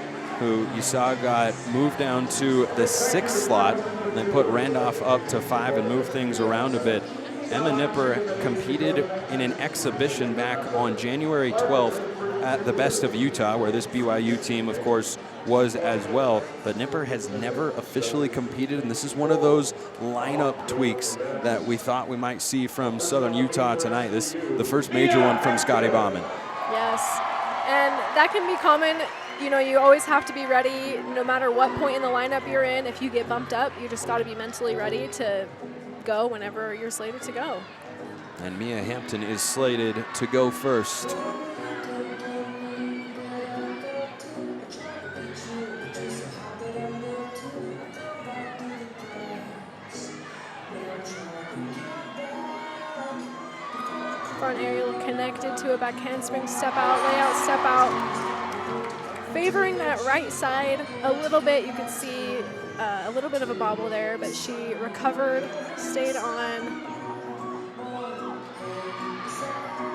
Speaker 2: who you saw got moved down to the 6th slot, and then put Randolph up to 5 and move things around a bit. Emma Nipper competed in an exhibition back on January 12th at the Best of Utah, where this BYU team, of course, was as well. But Nipper has never officially competed, and this is one of those lineup tweaks that we thought we might see from Southern Utah tonight. This the first major one from Scotty Bauman.
Speaker 3: Yes, and that can be common. You know, you always have to be ready no matter what point in the lineup you're in. If you get bumped up, you just got to be mentally ready to go whenever you're slated to go.
Speaker 2: And Mia Hampton is slated to go first.
Speaker 3: Front aerial connected to a back handspring, step out, layout, step out. Favoring that right side a little bit. You could see a little bit of a bobble there, but she recovered, stayed on.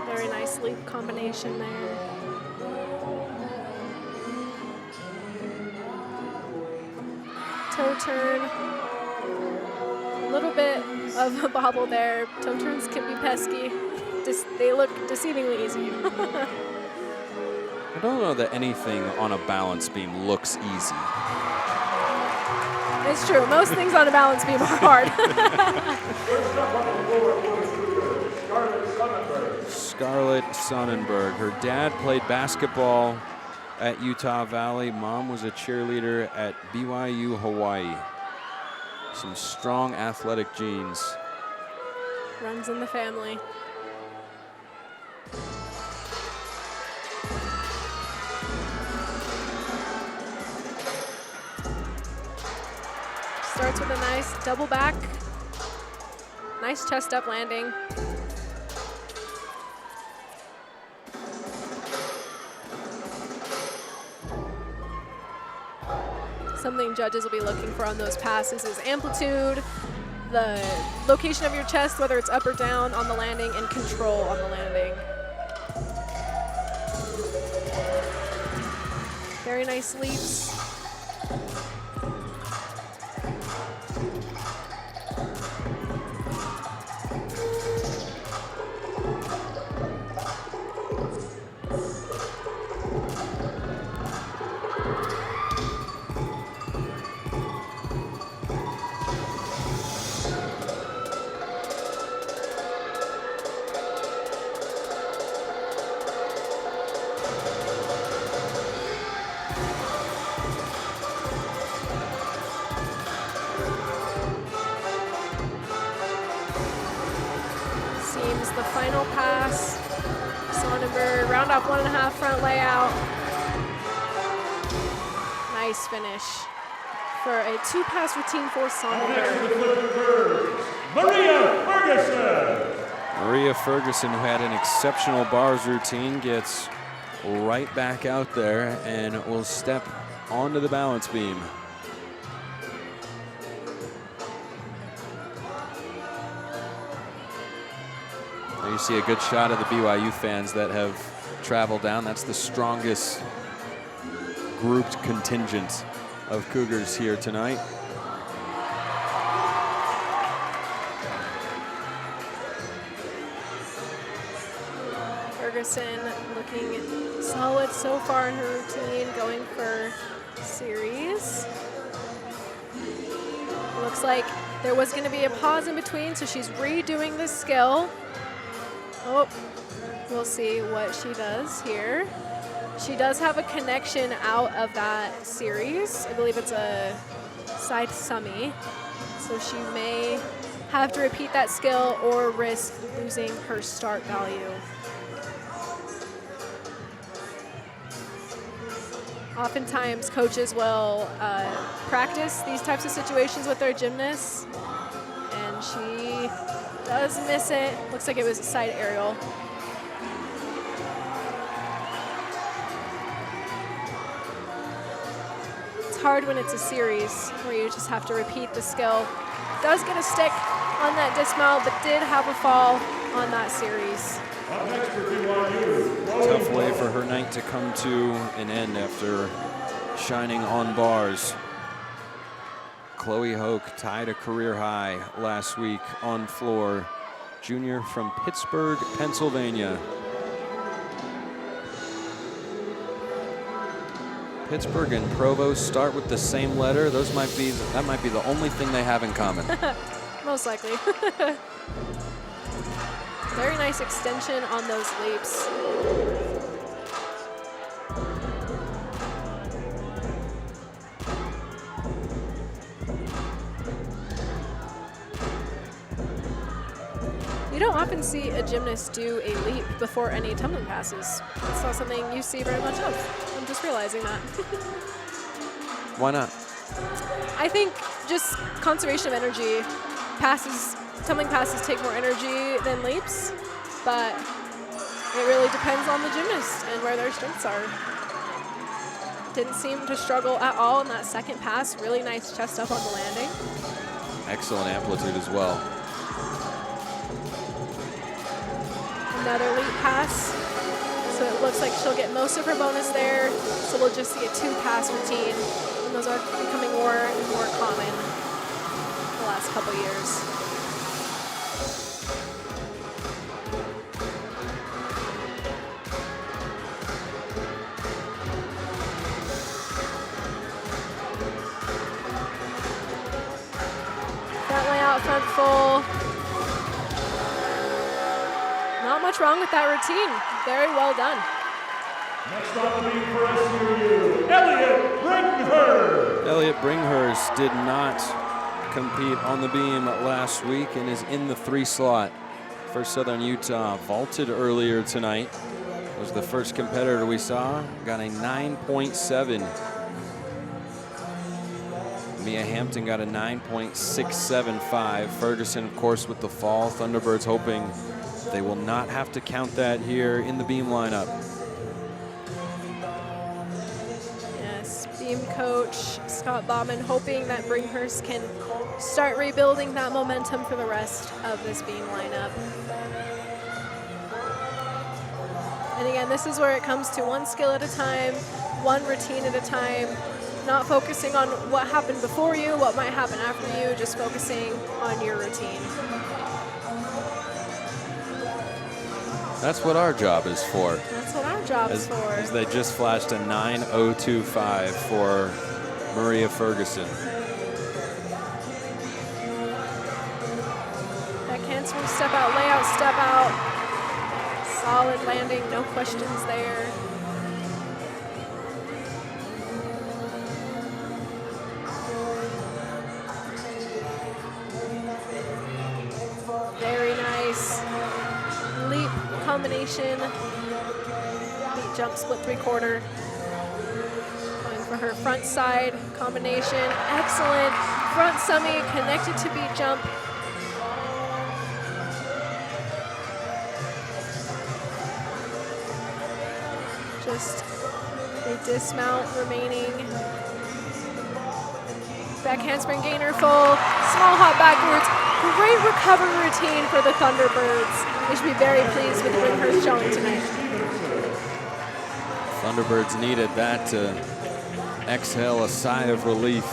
Speaker 3: Very nice leap combination there. Toe turn. A little bit of a bobble there. Toe turns can be pesky. They look deceivingly easy.
Speaker 2: I don't know that anything on a balance beam looks easy.
Speaker 3: It's true. Most things on a balance beam are hard.
Speaker 2: Scarlett Sonnenberg. Her dad played basketball at Utah Valley. Mom was a cheerleader at BYU, Hawaii. Some strong athletic genes.
Speaker 3: Runs in the family. Starts with a nice double back. Nice chest up landing. Something judges will be looking for on those passes is amplitude, the location of your chest, whether it's up or down on the landing, and control on the landing. Very nice leaps. The final pass, Sonnenberg, round off 1.5 front layout. Nice finish for a 2-pass routine for Sonnenberg.
Speaker 1: Maria Ferguson.
Speaker 2: Maria Ferguson, who had an exceptional bars routine, gets right back out there and will step onto the balance beam. You see a good shot of the BYU fans that have traveled down. That's the strongest grouped contingent of Cougars here tonight.
Speaker 3: Ferguson looking solid so far in her routine, going for series. Looks like there was going to be a pause in between, so she's redoing this skill. Oh, we'll see what she does here. She does have a connection out of that series. I believe it's a side summy. So she may have to repeat that skill or risk losing her start value. Oftentimes, coaches will practice these types of situations with their gymnasts, and she does miss it. Looks like it was a side aerial. It's hard when it's a series where you just have to repeat the skill. Does get a stick on that dismount, but did have a fall on that series.
Speaker 2: Tough way for her night to come to an end after shining on bars. Chloe Hoke tied a career high last week on floor. Junior from Pittsburgh, Pennsylvania. Pittsburgh and Provo start with the same letter. That might be the only thing they have in common.
Speaker 3: Most likely. Very nice extension on those leaps. You don't often see a gymnast do a leap before any tumbling passes. It's not something you see very much of. I'm just realizing that.
Speaker 2: Why not?
Speaker 3: I think just conservation of energy. Tumbling passes take more energy than leaps, but it really depends on the gymnast and where their strengths are. Didn't seem to struggle at all in that second pass. Really nice chest up on the landing.
Speaker 2: Excellent amplitude as well.
Speaker 3: Another leap pass. So it looks like she'll get most of her bonus there. So we'll just see a 2-pass routine. And those are becoming more and more common the last couple years. Front layout, front full. not much wrong with that routine. Very well done.
Speaker 1: Next on the beam for SUU, Elliot Bringhurst.
Speaker 2: Elliot Bringhurst did not compete on the beam last week and is in the 3 slot for Southern Utah. Vaulted earlier tonight. Was the first competitor we saw. Got a 9.7. Mia Hampton got a 9.675. Ferguson, of course, with the fall. Thunderbirds hoping they will not have to count that here in the beam lineup.
Speaker 3: Yes, beam coach Scott Bauman hoping that Bringhurst can start rebuilding that momentum for the rest of this beam lineup. And again, this is where it comes to one skill at a time, one routine at a time, not focusing on what happened before you, what might happen after you, just focusing on your routine.
Speaker 2: That's what our job is for.
Speaker 3: That's what our job is for.
Speaker 2: As they just flashed a 9.025 for Maria Ferguson.
Speaker 3: Back handspring, step out, layout, step out. Solid landing, no questions there. Very nice. Leap combination. Beat jump split 3/4. Going for her front side combination. Excellent. Front semi connected to beat jump. Just a dismount remaining. Back handspring gainer full. Small hop backwards. Great recovery routine for the Thunderbirds. They should be very pleased with the Bringhurst showing tonight.
Speaker 2: Thunderbirds needed that to exhale a sigh of relief.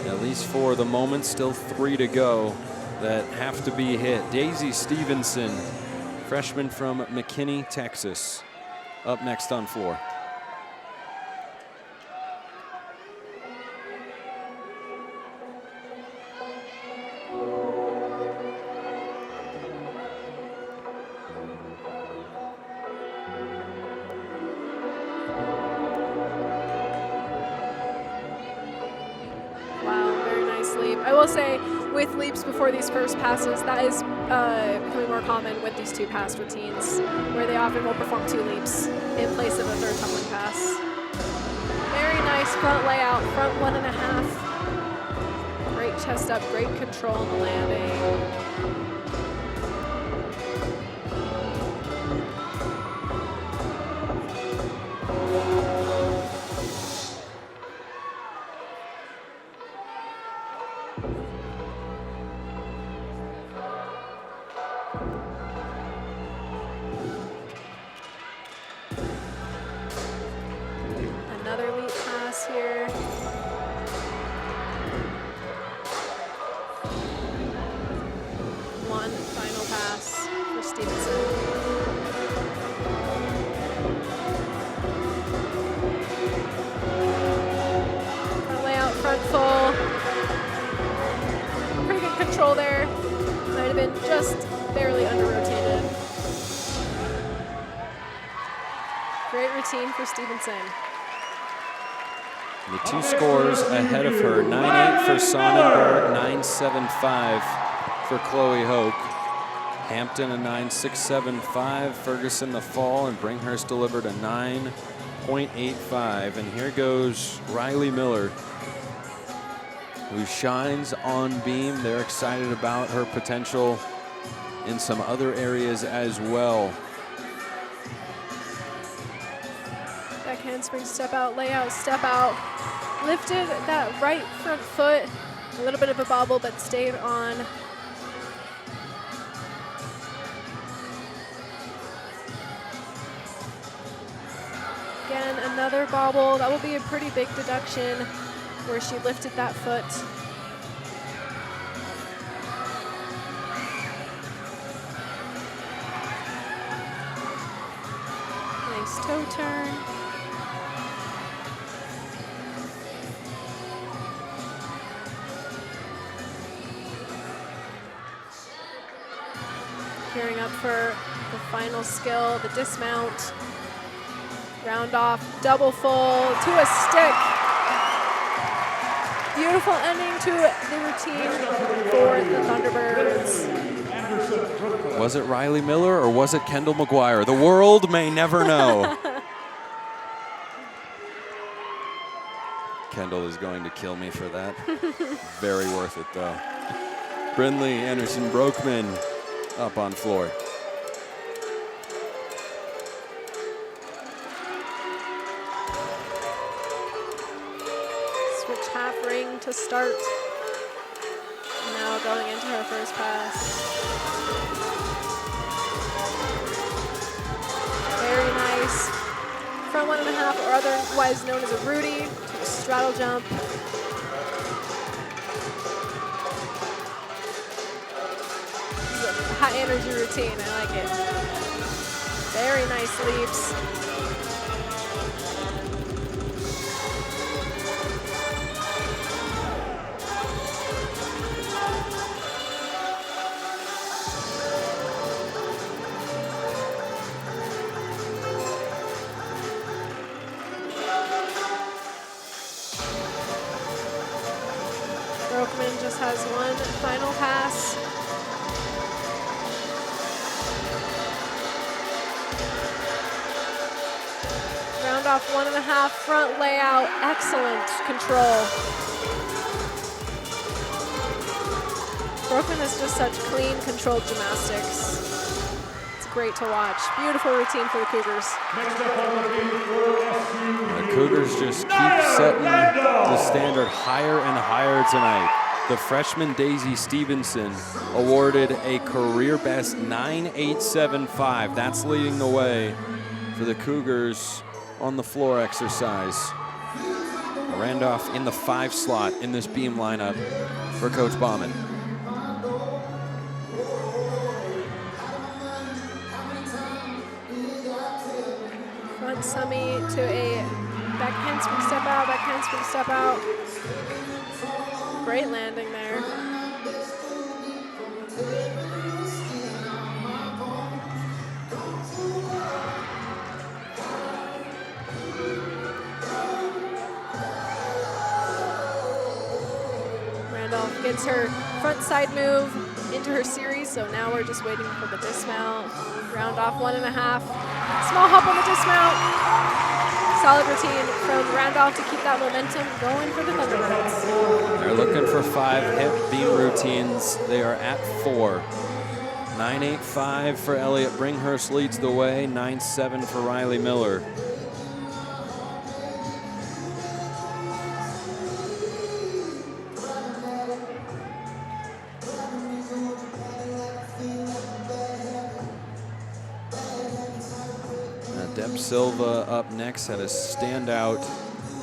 Speaker 2: At least for the moment, still 3 to go that have to be hit. Daisy Stevenson, freshman from McKinney, Texas, up next on floor.
Speaker 3: I will say, with leaps before these first passes, that is becoming more common with these 2 pass routines, where they often will perform 2 leaps in place of a 3rd tumbling pass. Very nice front layout, front 1.5. Great chest up, great control on the landing. Another leap pass here. One final pass for Stevenson. Front layout, front full. Pretty good control there. Might have been just barely under-rotated. Great routine for Stevenson.
Speaker 2: The 2 scores ahead of her, 9.8 for Sonnenberg, 9.75 for Chloe Hoke. Hampton a 9.675, Ferguson the fall, and Bringhurst delivered a 9.85. And here goes Riley Miller, who shines on beam. They're excited about her potential in some other areas as well.
Speaker 3: Back handspring, step out, layout, step out. Lifted that right front foot. A little bit of a bobble, but stayed on. Again, another bobble. That will be a pretty big deduction where she lifted that foot. Nice toe turn. Gearing up for the final skill, the dismount. Round off, double full to a stick. Beautiful ending to the routine for the Thunderbirds.
Speaker 2: Was it Riley Miller or was it Kendall McGuire? The world may never know. Kendall is going to kill me for that. Very worth it, though. Brindley Anderson Broekman up on floor.
Speaker 3: Switch half ring to start. Now going into her first pass. Very nice. Front 1.5, or otherwise known as a Rudy, to a straddle jump. This is a high energy routine, I like it. Very nice leaps. Broekman just has one final pass. Round off 1.5, front layout, excellent control. Broekman has just such clean, controlled gymnastics. It's great to watch. Beautiful routine for the Cougars.
Speaker 2: The Cougars just keep setting the standard higher and higher tonight. The freshman Daisy Stevenson awarded a career best 9.875. That's leading the way for the Cougars on the floor exercise. Randolph in the 5 slot in this beam lineup for Coach Baumann.
Speaker 3: Front summy to a back handspring step out, back handspring step out. Great landing there. Randolph gets her front side move into her series, so now we're just waiting for the dismount. Round off 1.5. Small hop on the dismount. Solid routine from Randolph to keep that momentum going for the Thunderbirds.
Speaker 2: They're looking for 5 hip beam routines. They are at 4. 9.85 for Elliot Bringhurst leads the way. 9.7 for Riley Miller. Deb Silva up next, had a standout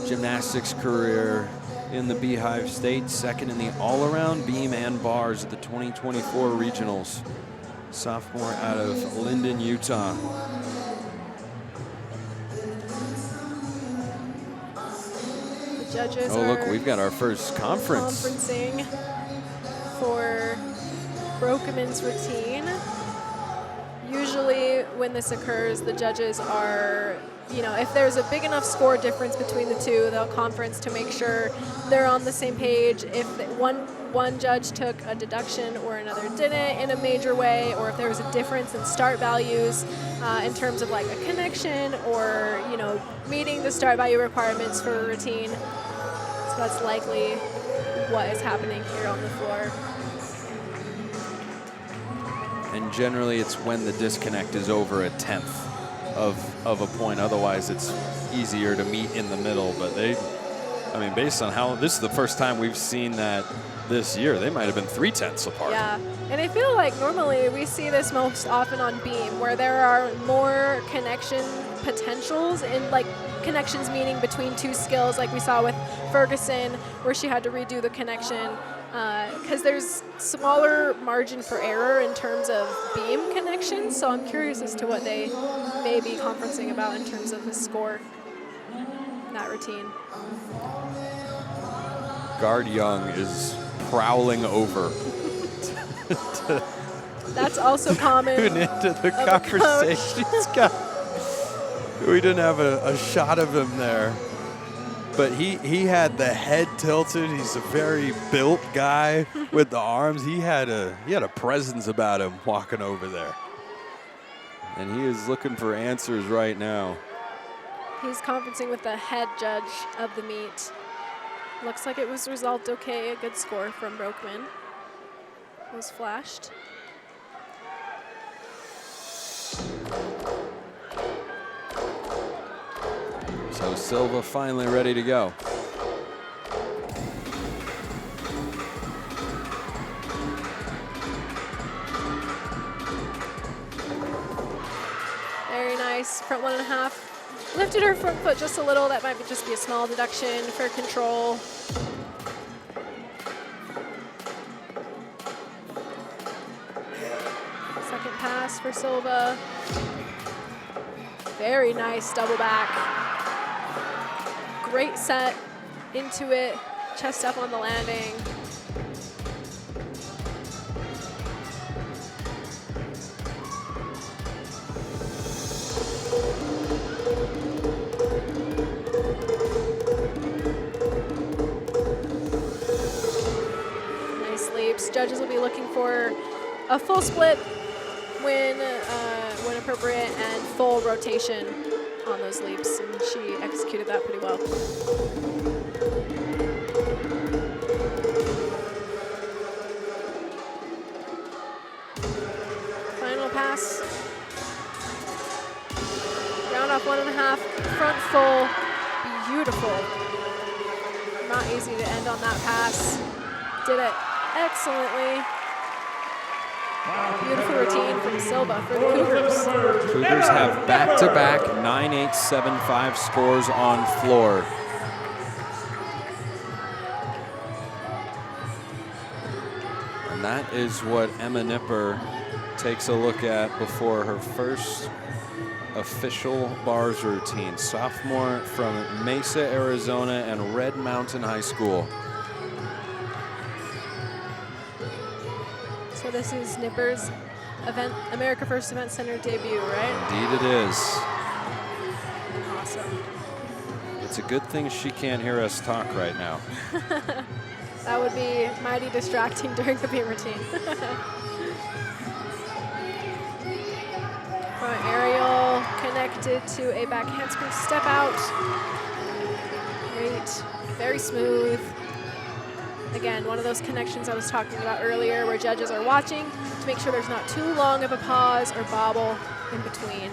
Speaker 2: gymnastics career in the Beehive State, second in the all-around beam and bars at the 2024 regionals. Sophomore out of Linden, Utah.
Speaker 3: The judges
Speaker 2: Oh, look, we've got our first conference.
Speaker 3: Conferencing for Broekman's routine. Usually when this occurs, the judges are, if there's a big enough score difference between the two, they'll conference to make sure they're on the same page. If one judge took a deduction or another didn't in a major way, or if there was a difference in start values in terms of like a connection or, meeting the start value requirements for a routine. So that's likely what is happening here on the floor.
Speaker 2: And generally it's when the disconnect is over 1/10 of a point. Otherwise it's easier to meet in the middle. But based on how, this is the first time we've seen that this year, they might have been 3/10 apart.
Speaker 3: Yeah, and I feel like normally we see this most often on beam, where there are more connection potentials in connections meaning between two skills, like we saw with Ferguson, where she had to redo the connection. Because there's smaller margin for error in terms of beam connections, so I'm curious as to what they may be conferencing about in terms of the score in that routine.
Speaker 2: Guard Young is prowling over
Speaker 3: That's also common.
Speaker 2: Tune into the conversation. We didn't have a shot of him there. But he had the head tilted. He's a very built guy with the arms. He had a presence about him walking over there. And he is looking for answers right now.
Speaker 3: He's conferencing with the head judge of the meet. Looks like it was resolved okay. A good score from Broekman was flashed.
Speaker 2: So Silva finally ready to go.
Speaker 3: Very nice, front 1.5. Lifted her front foot just a little. That might just be a small deduction for control. Second pass for Silva. Very nice double back. Great set into it, chest up on the landing. Nice leaps. Judges will be looking for a full split when appropriate and full rotation on those leaps, and she executed that pretty well. Final pass. Round off 1.5, front full, beautiful. Not easy to end on that pass. Did it excellently. Beautiful routine from Silva for the Cougars.
Speaker 2: Cougars have back-to-back 9.875 scores on floor. And that is what Emma Nipper takes a look at before her first official bars routine. Sophomore from Mesa, Arizona and Red Mountain High School.
Speaker 3: So this is Nipper's America First Event Center debut, right?
Speaker 2: Indeed it is.
Speaker 3: Awesome.
Speaker 2: It's a good thing she can't hear us talk right now.
Speaker 3: That would be mighty distracting during the beam routine. Front aerial connected to a back handspring step out. Great, very smooth. Again, one of those connections I was talking about earlier where judges are watching to make sure there's not too long of a pause or bobble in between.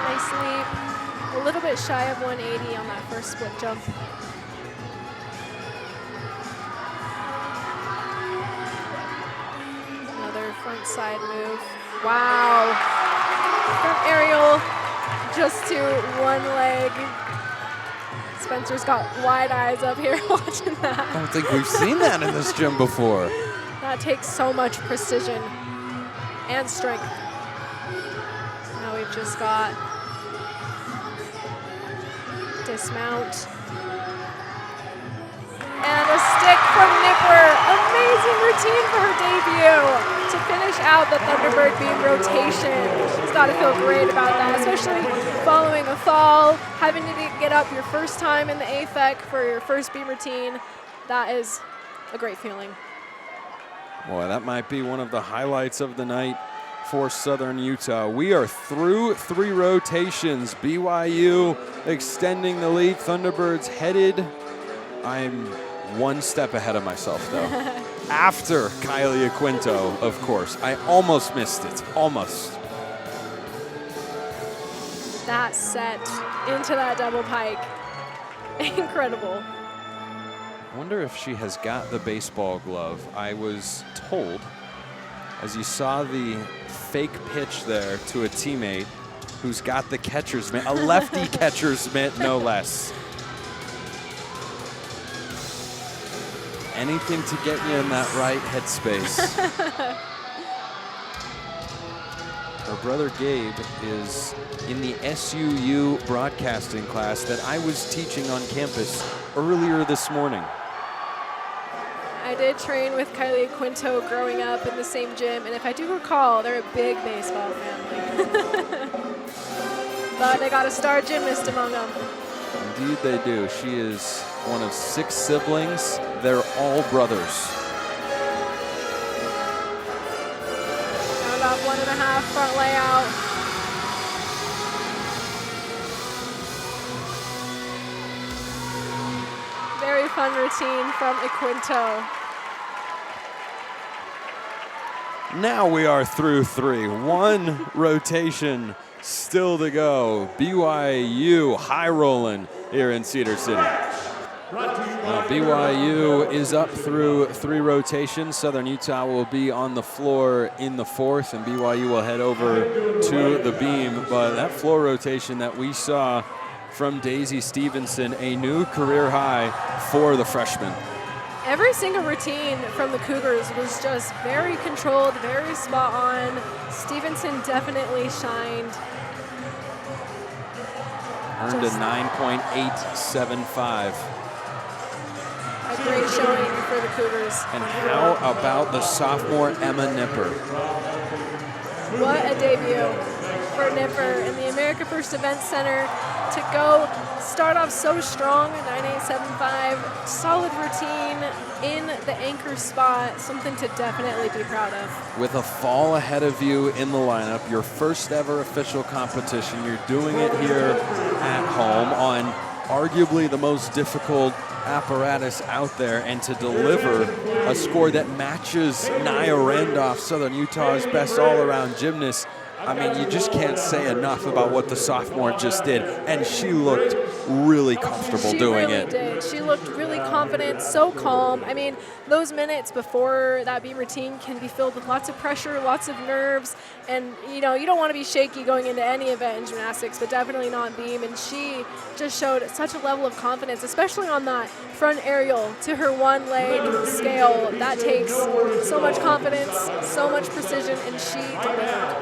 Speaker 3: Nice leap. A little bit shy of 180 on that first split jump. Another front side move. Wow. Front aerial just to one leg. Spencer's got wide eyes up here watching that.
Speaker 2: I don't think we've seen that in this gym before.
Speaker 3: That takes so much precision and strength. Now we've just got dismount. And a stick from Nipper. Amazing routine for her debut to finish out the Thunderbird beam rotation. She's got to feel great about that, especially following a fall, having to get up your first time in the AFEC for your first beam routine. That is a great feeling.
Speaker 2: Boy, that might be one of the highlights of the night for Southern Utah. We are through 3 rotations. BYU extending the lead. Thunderbirds headed. I'm one step ahead of myself, though. After Kylie Aquinto, of course. I almost missed it. Almost.
Speaker 3: That set into that double pike. Incredible.
Speaker 2: I wonder if she has got the baseball glove. I was told, as you saw the fake pitch there to a teammate who's got the catcher's mitt, a lefty catcher's mitt, no less. Anything to get you in that right headspace. Her brother Gabe is in the SUU broadcasting class that I was teaching on campus earlier this morning.
Speaker 3: I did train with Kylie and Quinto growing up in the same gym, and if I do recall, they're a big baseball family. But they got a star gymnast among them.
Speaker 2: Indeed they do. She is one of 6 siblings. They're all brothers.
Speaker 3: Now about 1.5 front layout. Very fun routine from Equinto.
Speaker 2: Now we are through 3. 1 rotation still to go. BYU high rolling here in Cedar City. BYU is up through 3 rotations. Southern Utah will be on the floor in the 4th, and BYU will head over to the beam. But that floor rotation that we saw from Daisy Stevenson, a new career high for the freshman.
Speaker 3: Every single routine from the Cougars was just very controlled, very spot on. Stevenson definitely shined.
Speaker 2: Earned a 9.875.
Speaker 3: A great showing for the Cougars.
Speaker 2: And how about the sophomore Emma Nipper?
Speaker 3: What a debut for Nipper in the America First Event Center to go start off so strong, 9.875, solid routine in the anchor spot, something to definitely be proud of.
Speaker 2: With a fall ahead of you in the lineup, your first ever official competition, you're doing it here at home on arguably the most difficult apparatus out there, and to deliver a score that matches Nia Randolph, Southern Utah's best all-around gymnast. I mean, you just can't say enough about what the sophomore just did, and she looked really comfortable doing it.
Speaker 3: She really did. She looked really confident, so calm. I mean, those minutes before that beam routine can be filled with lots of pressure, lots of nerves, and you know, you don't want to be shaky going into any event in gymnastics, but definitely not beam, and she just showed such a level of confidence, especially on that front aerial to her one leg scale. That takes so much confidence, so much precision, and she delivered.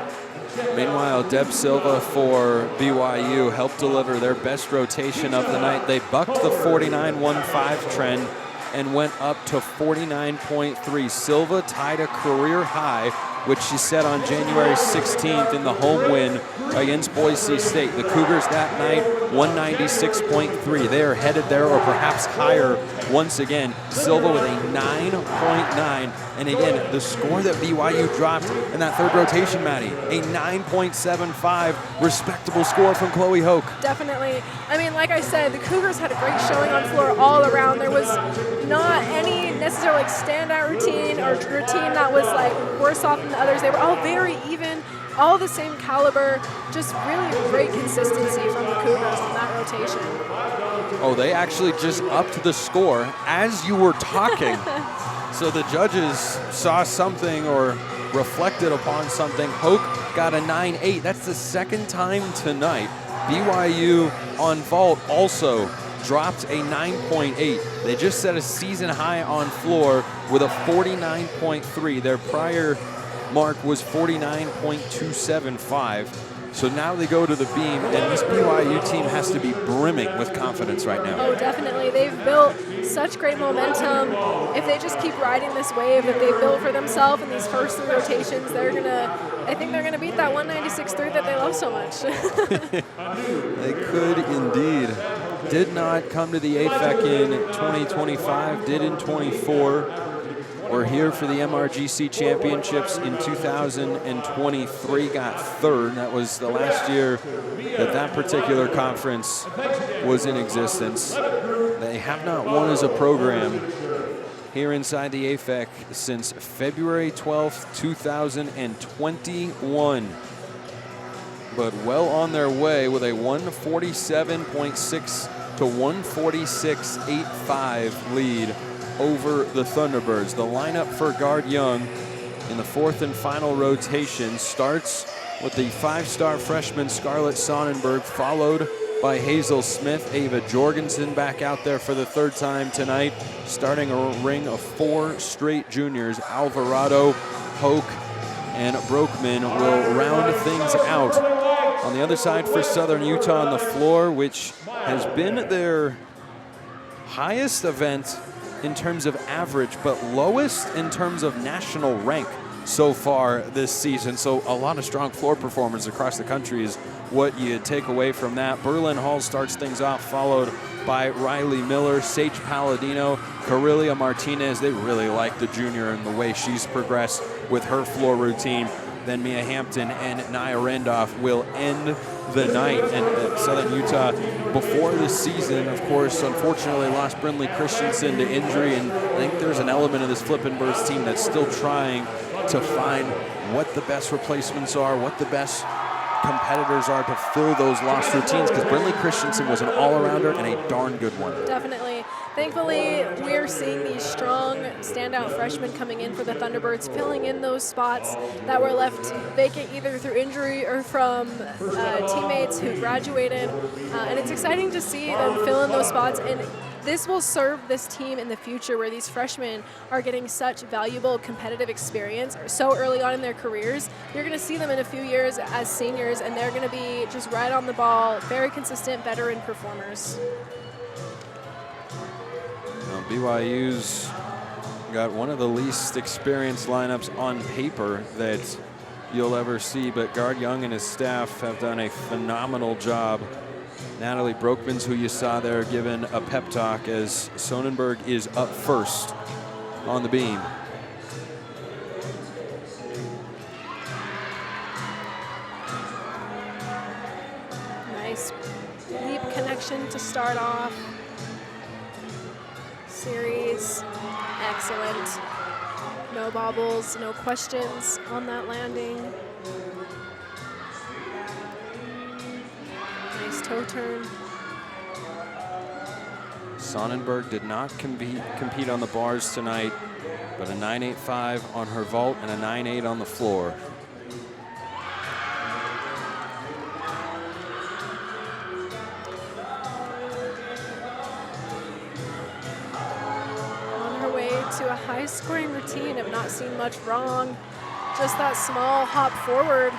Speaker 2: Meanwhile, Deb Silva for BYU helped deliver their best rotation of the night. They bucked the 49.15 trend and went up to 49.3. Silva tied a career high, which she set on January 16th in the home win against Boise State. The Cougars that night, 196.3. They are headed there or perhaps higher once again. Silva with a 9.9. And again, the score that BYU dropped in that third rotation, Maddie, a 9.75, respectable score from Chloe Hoke.
Speaker 3: Definitely. I mean, like I said, the Cougars had a great showing on floor all around. There was not any necessarily like standout routine or routine that was like worse off than the others. They were all very even, all the same caliber, just really great consistency from the Cougars in that rotation.
Speaker 2: Oh, they actually just upped the score as you were talking. So the judges saw something or reflected upon something. Hoke got a 9.8. That's the second time tonight. BYU on vault also dropped a 9.8. They just set a season high on floor with a 49.3. Their prior mark was 49.275. So now they go to the beam, and this BYU team has to be brimming with confidence right now.
Speaker 3: Oh, definitely. They've built such great momentum. If they just keep riding this wave that they've built for themselves in these first 3 rotations, I think they're gonna beat that 196.3 that they love so much.
Speaker 2: They could indeed. Did not come to the AFEC in 2025, did in 24. We're here for the MRGC Championships in 2023, got 3rd. That was the last year that particular conference was in existence. They have not won as a program here inside the AFEC since February 12th, 2021. But well on their way with a 147.6 to 146.85 lead over the Thunderbirds. The lineup for Guard Young in the 4th and final rotation starts with the 5-star freshman Scarlett Sonnenberg, followed by Hazel Smith. Ava Jorgensen back out there for the 3rd time tonight, starting a ring of 4 straight juniors. Alvarado, Hoke, and Broekman will round things out. On the other side for Southern Utah on the floor, which has been their highest event in terms of average, but lowest in terms of national rank so far this season. So a lot of strong floor performers across the country is what you take away from that. Berlin Hall starts things off, followed by Riley Miller, Sage Palladino, Carilia Martinez. They really like the junior and the way she's progressed with her floor routine. Then Mia Hampton and Nia Randolph will end the night. And Southern Utah, before this season, of course, unfortunately lost Brindley Christensen to injury. And I think there's an element of this Flippenbergs team that's still trying to find what the best replacements are, what the best competitors are to fill those lost routines, because Brindley Christensen was an all-arounder and a darn good one.
Speaker 3: Definitely. Thankfully, we're seeing these strong standout freshmen coming in for the Thunderbirds, filling in those spots that were left vacant either through injury or from teammates who graduated. And it's exciting to see them fill in those spots. And this will serve this team in the future, where these freshmen are getting such valuable competitive experience so early on in their careers. You're going to see them in a few years as seniors, and they're going to be just right on the ball, very consistent veteran performers.
Speaker 2: Now, BYU's got one of the least experienced lineups on paper that you'll ever see, but Guard Young and his staff have done a phenomenal job. Natalie Brokmans, who you saw there, given a pep talk as Sonnenberg is up first on the beam.
Speaker 3: Nice leap connection to start off. Series, excellent. No bobbles, no questions on that landing. Nice toe turn.
Speaker 2: Sonnenberg did not compete on the bars tonight, but a 9.85 on her vault and a 9.8 on the floor.
Speaker 3: On her way to a high-scoring routine, have not seen much wrong. Just that small hop forward.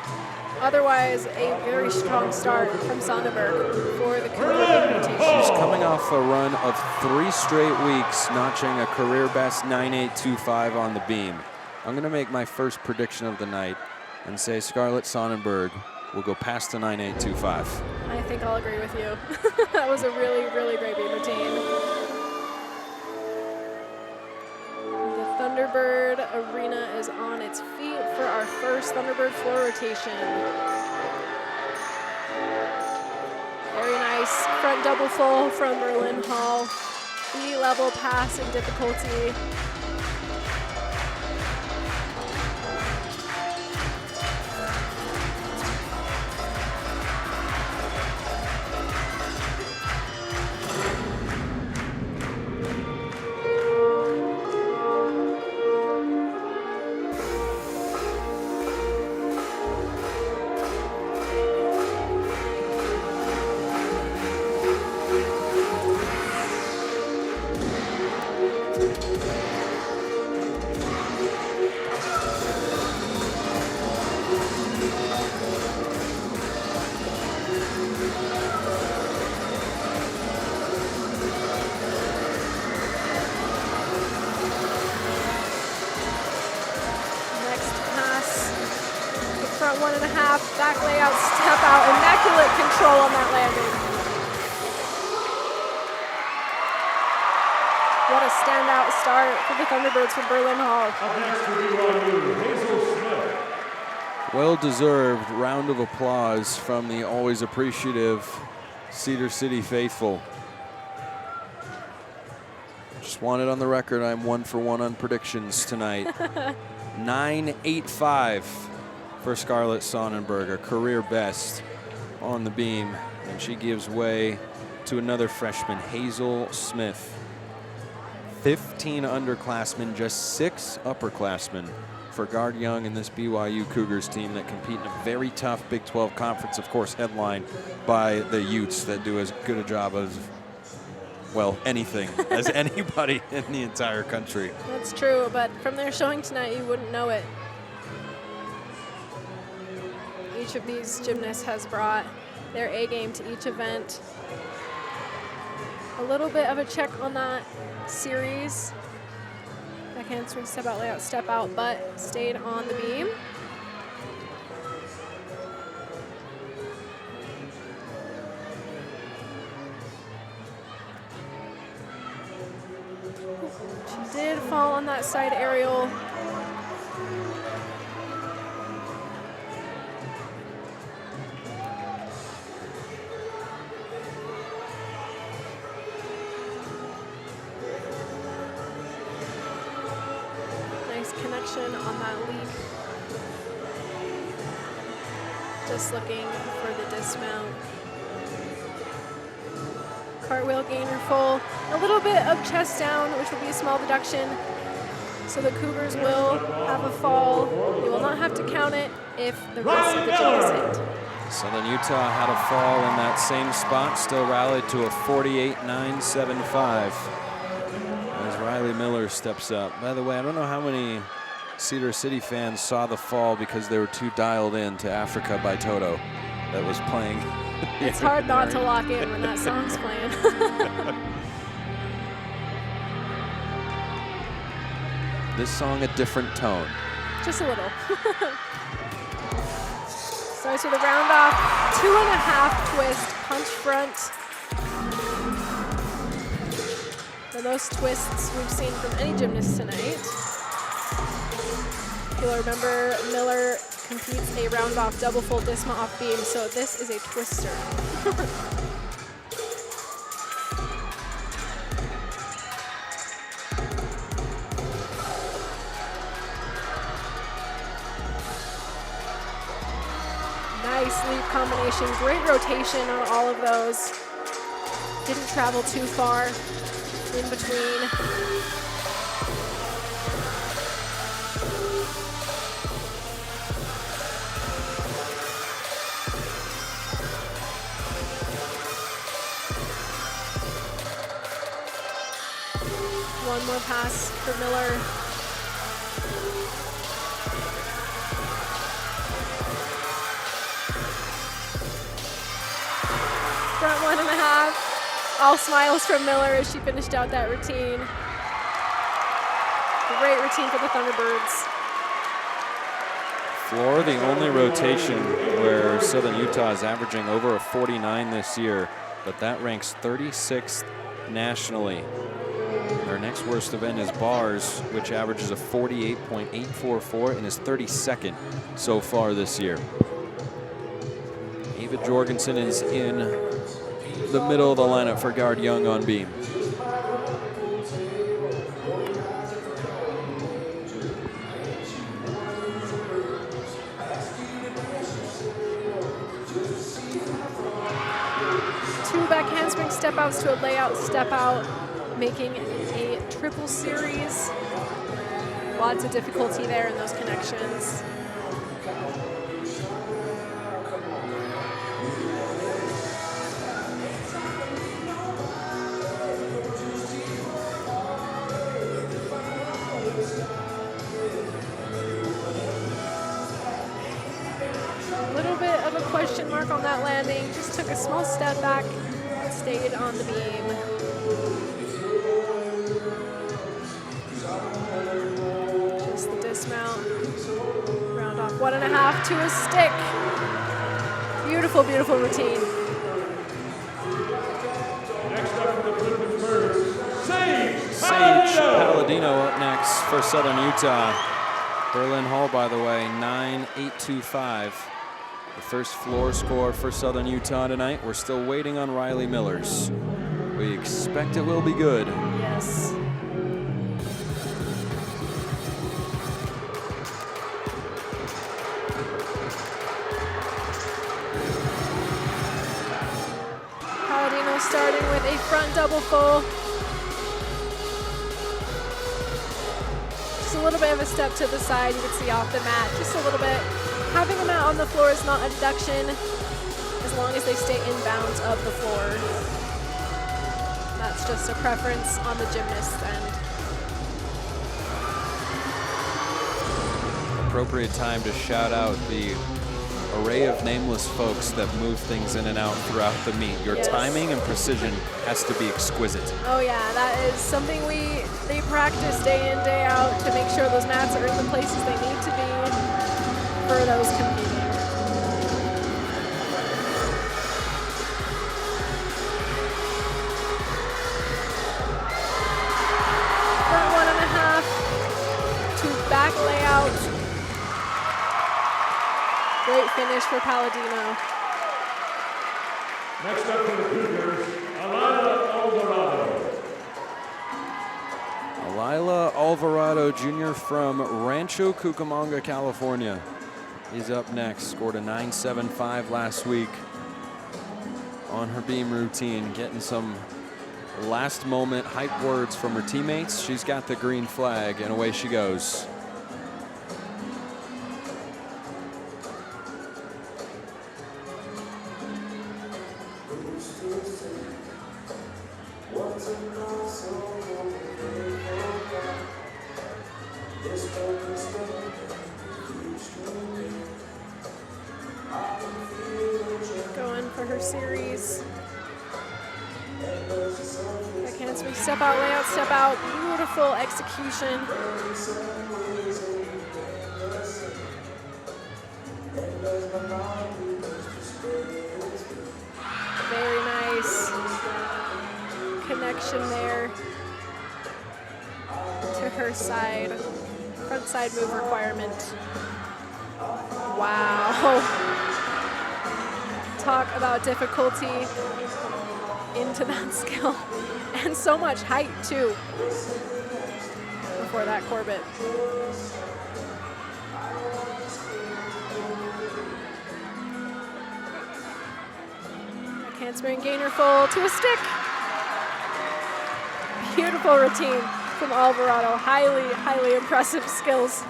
Speaker 3: Otherwise, a very strong start from Sonnenberg for the Cougar rotation.
Speaker 2: She's coming off a run of 3 straight weeks, notching a career best 9.825 on the beam. I'm going to make my first prediction of the night and say Scarlett Sonnenberg will go past the 9.825.
Speaker 3: I think I'll agree with you. That was a really, really great beam routine. The Thunderbird Arena is on its feet for our first Thunderbird floor rotation. Very nice front double full from Berlin Hall. E-level pass in difficulty. Front 1.5, back layout, step out, immaculate control on that landing. What a standout start for the Thunderbirds from Berlin Hall.
Speaker 2: Well-deserved round of applause from the always appreciative Cedar City faithful. Just wanted on the record, I'm 1 for 1 on predictions tonight. 9.85 for Scarlett Sonnenberg, a career best on the beam. And she gives way to another freshman, Hazel Smith. 15 underclassmen, just 6 upperclassmen for Guard Young and this BYU Cougars team that compete in a very tough Big 12 conference, of course, headlined by the Utes that do as good a job as, well, anything as anybody in the entire country.
Speaker 3: That's true, but from their showing tonight, you wouldn't know it. Each of these gymnasts has brought their A game to each event. A little bit of a check on that series. Backhand swing, step out, but stayed on the beam. She did fall on that side aerial. Connection on that leap. Just looking for the dismount. Cartwheel gainer full. A little bit of chest down, which will be a small deduction. So the Cougars will have a fall. They will not have to count it if the rest of the gym is hit.
Speaker 2: Southern Utah had a fall in that same spot, still rallied to a 48.975. As Riley Miller steps up. By the way, I don't know how many Cedar City fans saw the fall because they were too dialed in to Africa by Toto that was playing.
Speaker 3: It's hard not to lock in when that song's playing.
Speaker 2: This song a different tone.
Speaker 3: Just a little. Starts with a round off, 2.5 twist, punch front. The most twists we've seen from any gymnast tonight. You'll remember Miller competes a round off double full dismount off beam, so this is a twister. Nice leap combination, great rotation on all of those. Didn't travel too far in between. One more pass for Miller. Front 1.5. All smiles from Miller as she finished out that routine. Great routine for the Thunderbirds.
Speaker 2: Floor, the only rotation where Southern Utah is averaging over a 49 this year, but that ranks 36th nationally. Their next worst event is bars, which averages a 48.844 and is 32nd so far this year. Ava Jorgensen is in the middle of the lineup for guard Young on beam.
Speaker 3: Two back handspring step outs to a layout step out, making a triple series. Lots of difficulty there in those connections. A little bit of a question mark on that landing. Just took a small step back, stayed on the beam. Just the dismount. Round off 1.5 to a stick. Beautiful, beautiful routine.
Speaker 1: Next up for the Clifton Birds,
Speaker 2: Sage Palladino up next for Southern Utah. Berlin Hall, by the way, 9.825. The first floor score for Southern Utah tonight. We're still waiting on Riley Miller's. We expect it will be good.
Speaker 3: Yes. Palladino starting with a front double full. Just a little bit of a step to the side, you can see off the mat, just a little bit. Having a mat on the floor is not a deduction as long as they stay in bounds of the floor. That's just a preference on the gymnast's end.
Speaker 2: Appropriate time to shout out the array of nameless folks that move things in and out throughout the meet. Your timing and precision has to be exquisite.
Speaker 3: Oh yeah, that is something they practice day in, day out to make sure those mats are in the places they need to be for those competing. Front 1.5 to back layout. Great finish for Palladino.
Speaker 1: Next up for the Cougars, Alila Alvarado.
Speaker 2: Alila Alvarado Jr. from Rancho Cucamonga, California. He's up next. Scored a 9.75 last week on her beam routine, getting some last moment hype words from her teammates. She's got the green flag, and away she goes.
Speaker 3: Going for her series. Back handspring, step out, layout, step out. Beautiful execution. Very nice connection there to her side, front side move requirement. Wow. Talk about difficulty into that skill. And so much height too before that Corbett. Handspring gainer full to a stick. Beautiful routine from Alvarado. Highly, highly impressive skills.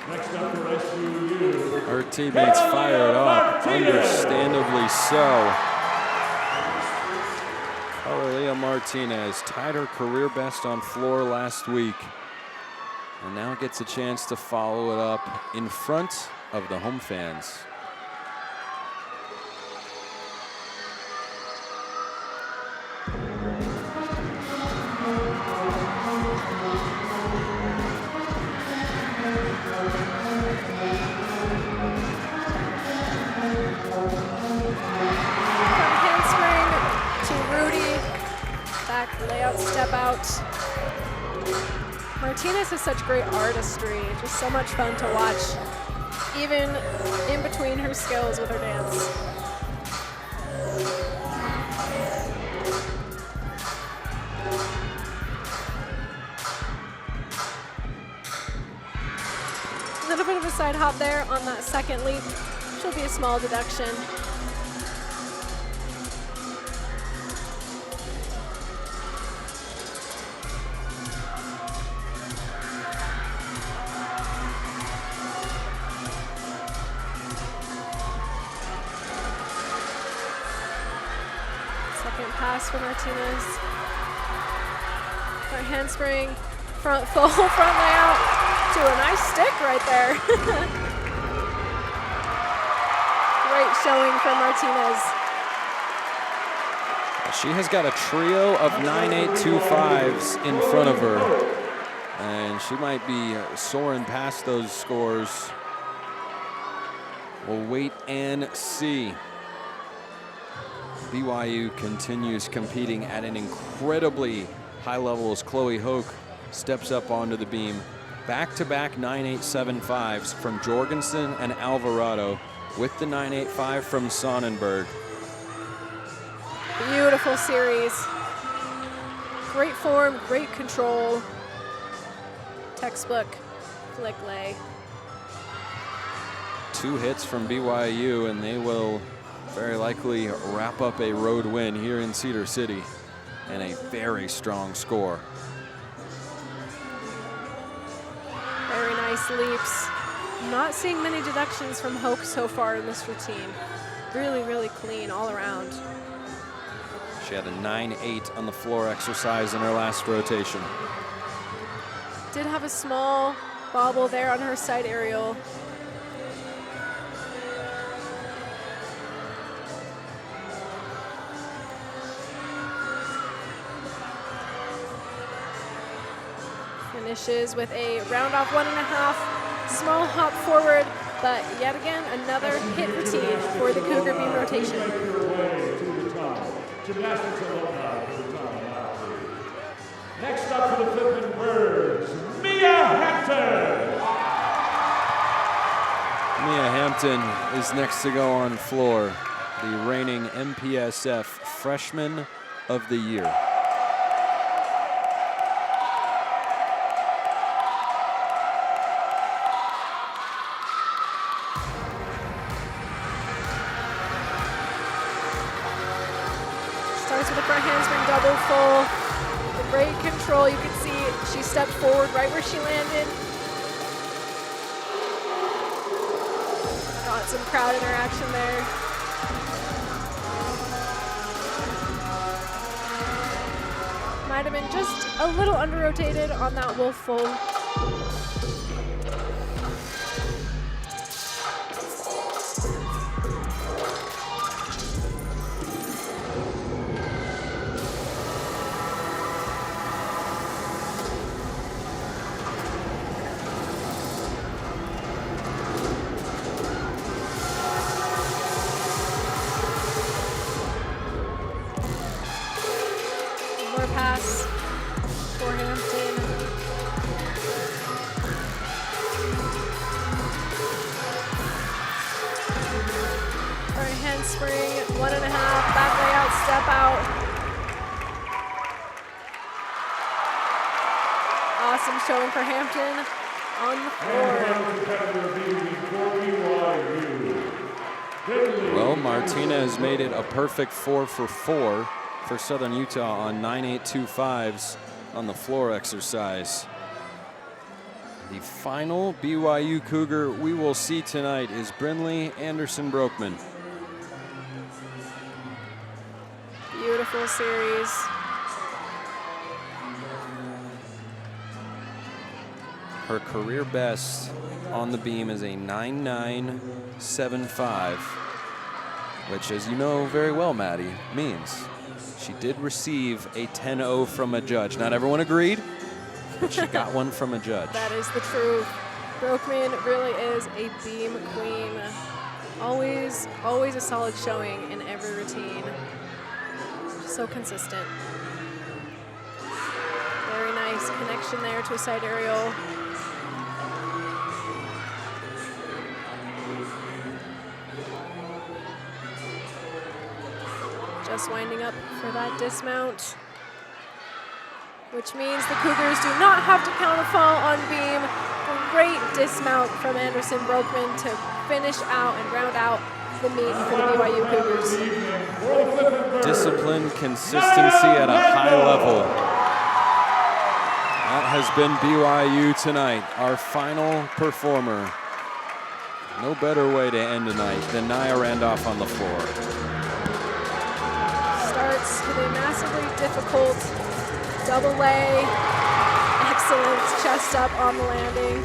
Speaker 1: Next up for SUU.
Speaker 2: Her teammates fired up, understandably so. Carolina Martinez tied her career best on floor last week and now gets a chance to follow it up in front of the home fans. Layout, step out. Martinez has such great artistry, just so much fun to watch, even in between her skills with her dance. A little bit of a side hop there on that second leap. Should be a small deduction. Pass for Martinez. Front handspring, front full, front layout to a nice stick right there. Great showing from Martinez. She has got a trio of 9.825s in front of her, and she might be soaring past those scores. We'll wait and see. BYU continues competing at an incredibly high level as Chloe Hoke steps up onto the beam. Back-to-back 9.875s from Jorgensen and Alvarado with the 9.85 from Sonnenberg.
Speaker 3: Beautiful series. Great form, great control. Textbook flick lay.
Speaker 2: 2 hits from BYU, and they will very likely wrap up a road win here in Cedar City and a very strong score.
Speaker 3: Very nice leaps. Not seeing many deductions from Hoke so far in this routine. Really, really clean all around.
Speaker 2: She had a 9.8 on the floor exercise in her last rotation.
Speaker 3: Did have a small bobble there on her side aerial. Finishes with a round off 1.5, small hop forward, but yet again, another hit routine for the Cougar beam rotation.
Speaker 1: Gymnastics alumni to the top. Next up for the Flippin' Birds, Mia Hampton.
Speaker 2: Mia Hampton is next to go on floor, the reigning MPSF Freshman of the Year.
Speaker 3: Starts with a front handspring double full. Great control. You can see she stepped forward right where she landed. Got some crowd interaction there. Might have been just a little under-rotated on that wolf fold. Pass for Hampton. Front handspring, 1.5, back layout, step out. Awesome showing for Hampton on the floor.
Speaker 2: Well, Martinez made it a perfect 4 for 4 for Southern Utah on 9.825s on the floor exercise. The final BYU Cougar we will see tonight is Brynlee Anderson-Broekman.
Speaker 3: Beautiful series.
Speaker 2: Her career best on the beam is a 9.975, which, as you know very well, Maddie, means she did receive a 10-0 from a judge. Not everyone agreed, but she got one from a judge.
Speaker 3: That is the truth. Broekman really is a beam queen. Always a solid showing in every routine. So consistent. Very nice connection there to a side aerial. Just winding up for that dismount, which means the Cougars do not have to count a fall on beam. Great dismount from Anderson-Broekman to finish out and round out the meet for the BYU Cougars.
Speaker 2: Discipline, consistency at a high level. That has been BYU tonight, our final performer. No better way to end tonight than Nia Randolph on the floor.
Speaker 3: Starts with a massively difficult double lay. Excellent chest up on the landing.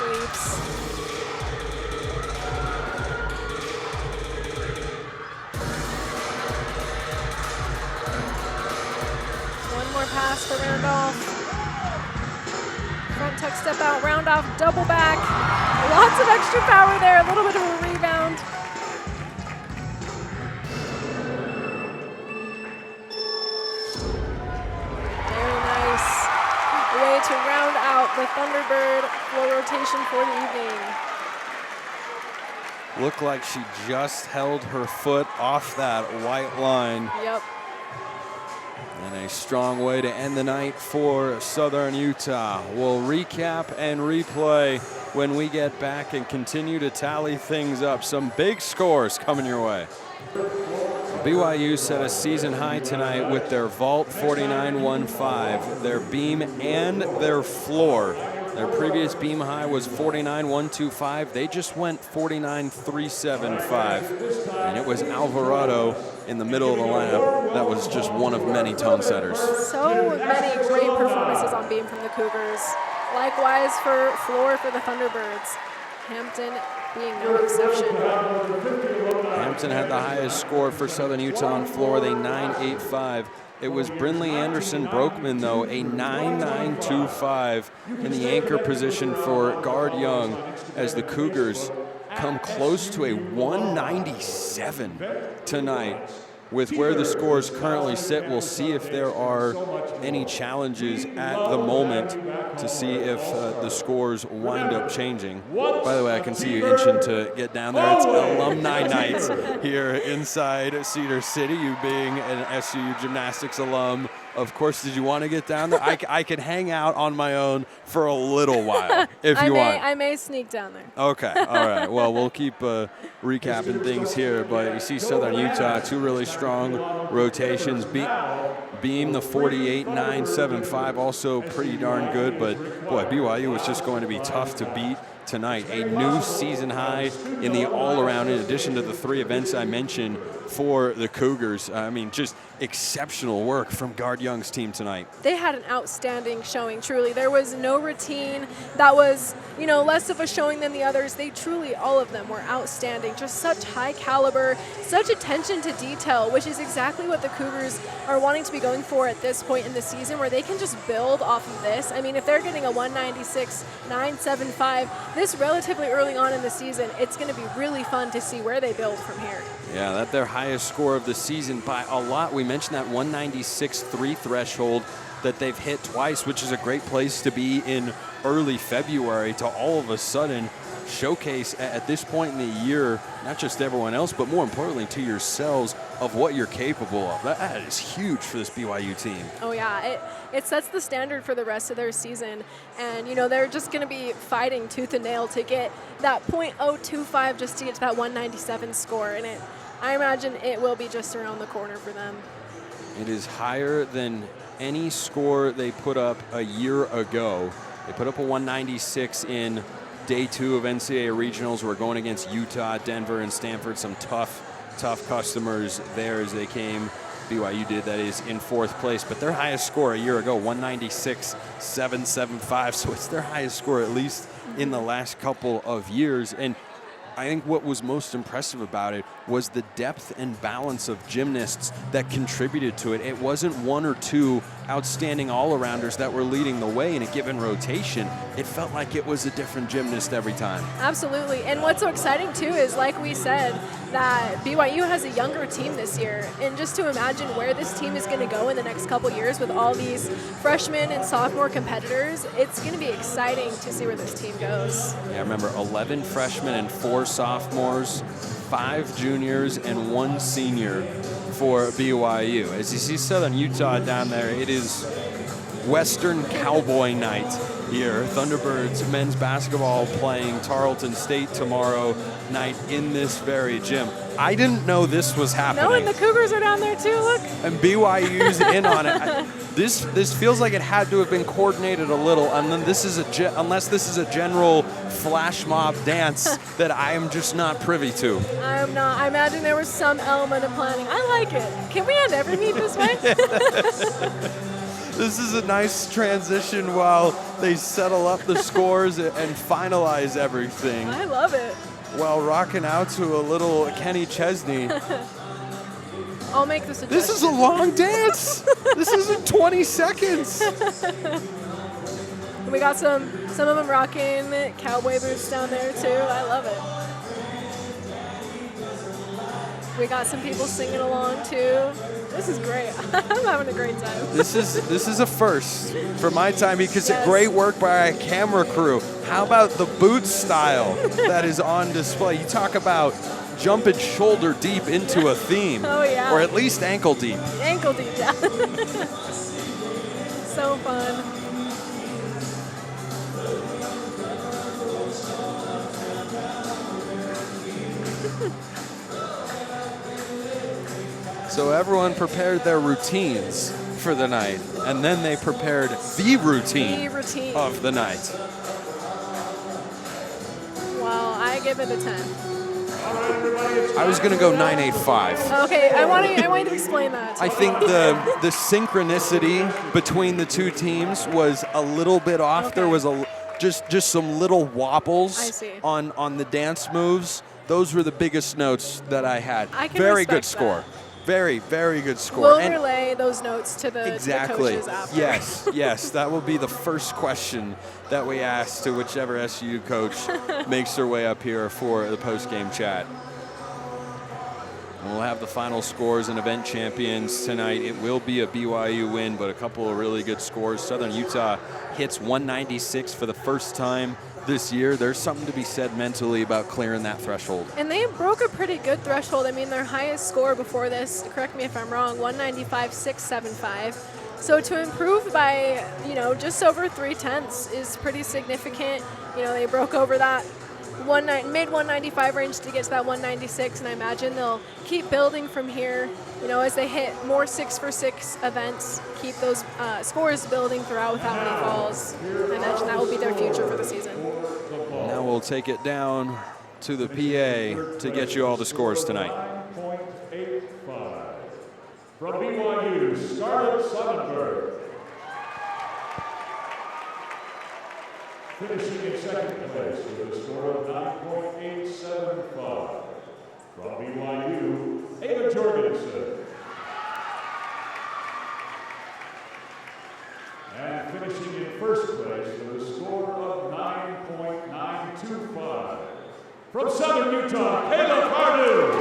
Speaker 3: Leaps. One more pass for Randolph. Front tuck step out, Randolph double back. Lots of extra power there, a little bit of a rebound. Very nice. A way to round out the Thunderbird floor rotation for the evening.
Speaker 2: Looked like she just held her foot off that white line.
Speaker 3: Yep.
Speaker 2: And a strong way to end the night for Southern Utah. We'll recap and replay when we get back and continue to tally things up. Some big scores coming your way. BYU set a season high tonight with their vault 49.15, their beam and their floor Their previous beam high was 49.125. They just went 49.375. And it was Alvarado in the middle of the lineup. That was just one of many tone setters.
Speaker 3: So many great performances on beam from the Cougars. Likewise for floor for the Thunderbirds. Hampton being no exception.
Speaker 2: Hampton had the highest score for Southern Utah on floor, they 9.85. It was Brinley Anderson Brokeman, though, a 9.925 in the anchor position for guard Young, as the Cougars come close to a 197 tonight. With where the scores currently sit, we'll see if there are any challenges at the moment to see if the scores wind up changing. By the way, I can see you itching to get down there. It's alumni night here inside Cedar City. You being an SU Gymnastics alum, of course, did you want to get down there? I can hang out on my own for a little while if you want.
Speaker 3: I may sneak down there.
Speaker 2: Okay, all right. Well, we'll keep recapping things here, but you see Southern Utah, two really strong rotations. Beam, the 48.975, also pretty darn good, but boy, BYU was just going to be tough to beat tonight. A new season high in the all-around, in addition to the three events I mentioned for the Cougars. I mean, just exceptional work from Guard Young's team tonight.
Speaker 3: They had an outstanding showing, truly. There was no routine that was, less of a showing than the others. They truly, all of them were outstanding. Just such high caliber, such attention to detail, which is exactly what the Cougars are wanting to be going for at this point in the season, where they can just build off of this. I mean, if they're getting a 196.975 this relatively early on in the season, it's going to be really fun to see where they build from here.
Speaker 2: Yeah, that's their highest score of the season by a lot. We mentioned that 196.3 threshold that they've hit twice, which is a great place to be in early February, to all of a sudden showcase at this point in the year, not just everyone else, but more importantly to yourselves, of what you're capable of. That is huge for this BYU team.
Speaker 3: Oh yeah, it sets the standard for the rest of their season, and they're just going to be fighting tooth and nail to get that .025 just to get to that 197 score, and I imagine it will be just around the corner for them.
Speaker 2: It is higher than any score they put up a year ago. They put up a 196 in Day 2 of NCAA regionals. We're going against Utah, Denver, and Stanford. Some tough customers there as they came. BYU did, that is, in 4th place. But their highest score a year ago, 196.775. So it's their highest score at least in the last couple of years. And I think what was most impressive about it was the depth and balance of gymnasts that contributed to it. It wasn't one or two outstanding all-arounders that were leading the way in a given rotation. It felt like it was a different gymnast every time.
Speaker 3: Absolutely. And what's so exciting, too, is, like we said, that BYU has a younger team this year. And just to imagine where this team is going to go in the next couple years with all these freshmen and sophomore competitors, it's going to be exciting to see where this team goes.
Speaker 2: Yeah, remember, 11 freshmen and 4 sophomores, 5 juniors, and 1 senior for BYU. As you see Southern Utah down there, it is Western Cowboy night here. Thunderbirds men's basketball playing Tarleton State tomorrow night in this very gym. I didn't know this was happening.
Speaker 3: No, and the Cougars are down there too, look.
Speaker 2: And BYU's in on it. This feels like it had to have been coordinated a little, and then unless this is a general flash mob dance that I am just not privy to.
Speaker 3: I'm not. I imagine there was some element of planning. I like it. Can we end every meet this way?
Speaker 2: This is a nice transition while they settle up the scores and finalize everything.
Speaker 3: I love it.
Speaker 2: While rocking out to a little Kenny Chesney.
Speaker 3: I'll make the suggestion.
Speaker 2: This is a long dance. This isn't 20 seconds.
Speaker 3: We got some of them rocking cowboy boots down there too. I love it. We got some people singing along too. This is great. I'm having a great time.
Speaker 2: This is a first for my time, because it's great work by a camera crew. How about the boot style that is on display? You talk about jumping shoulder deep into a theme.
Speaker 3: Oh yeah.
Speaker 2: Or at least ankle deep.
Speaker 3: Ankle deep, yeah. So fun.
Speaker 2: So everyone prepared their routines for the night, and then they prepared the routine of the night.
Speaker 3: give it a 10.
Speaker 2: I was going to go 9.85.
Speaker 3: Okay, I want you to explain that.
Speaker 2: I think the synchronicity between the two teams was a little bit off.
Speaker 3: Okay.
Speaker 2: There was just some little
Speaker 3: I
Speaker 2: wobbles
Speaker 3: see.
Speaker 2: on the dance moves. Those were the biggest notes that I had.
Speaker 3: I can
Speaker 2: Very good
Speaker 3: respect
Speaker 2: score.
Speaker 3: that.
Speaker 2: Very, very good score.
Speaker 3: We'll
Speaker 2: And
Speaker 3: relay those notes to the
Speaker 2: exactly.
Speaker 3: coaches after.
Speaker 2: Yes. That will be the first question that we ask to whichever SU coach makes their way up here for the post-game chat. We'll have the final scores and event champions tonight. It will be a BYU win, but a couple of really good scores. Southern Utah hits 196 for the first time this year. There's something to be said mentally about clearing that threshold.
Speaker 3: And they broke a pretty good threshold. I mean, their highest score before this, correct me if I'm wrong, 195.675. So to improve by, just over 0.3 is pretty significant. They broke over that mid 195 range to get to that 196, and I imagine they'll keep building from here, as they hit more 6-for-6 events, keep those scores building throughout without any falls. I imagine that will be their future for the season.
Speaker 2: Now we'll take it down to the PA to get you all the scores tonight.
Speaker 1: 9.85 from BYU, Scarlett Sonnenberg. Finishing in second place with a score of 9.875 from BYU, Ava Jorgensen. And finishing in first place with a score of 9.925 from Southern Utah, Kayla Pardue.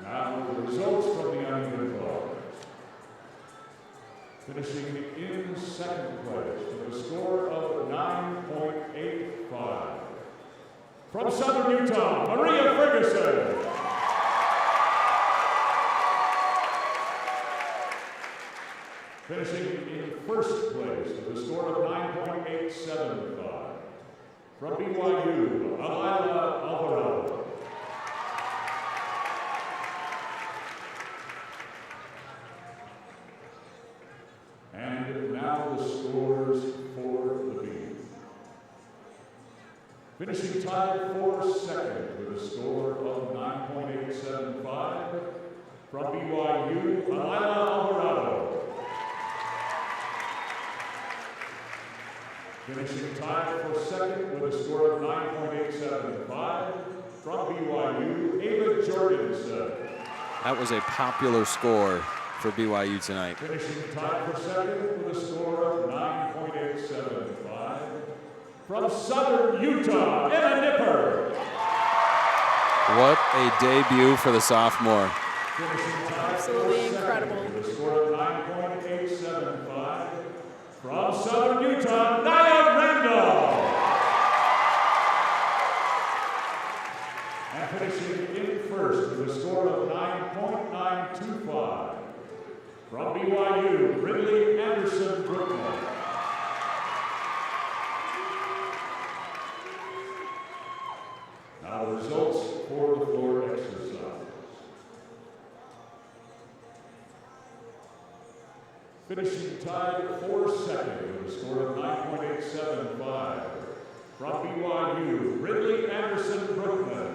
Speaker 1: Now the results from the uneven bars. Finishing in second place with a score of 9.85 from Southern Utah, Maria Ferguson. Finishing in first place with a score of 9.875 from BYU, Alila Alvarado. And now the scores for the beam. Finishing tied for second with a score of 9.875 from BYU, Alila Alvarado. Finishing tied for second with a score of 9.875 from BYU, Ava Jorgensen.
Speaker 2: That was a popular score for BYU tonight.
Speaker 1: Finishing tied for second with a score of 9.875 from Southern Utah, Emma Nipper.
Speaker 2: What a debut for the sophomore.
Speaker 1: Finishing tied
Speaker 3: Absolutely
Speaker 1: for
Speaker 3: incredible.
Speaker 1: second with a score of 9.875 from Southern Utah, Nia Randall. And finishing in first with a score of 9.925 from BYU, Ridley Anderson Brookman. Now the results for the floor exercise. Finishing tied for second with a score of 9.875 from BYU, Ridley Anderson Brookman.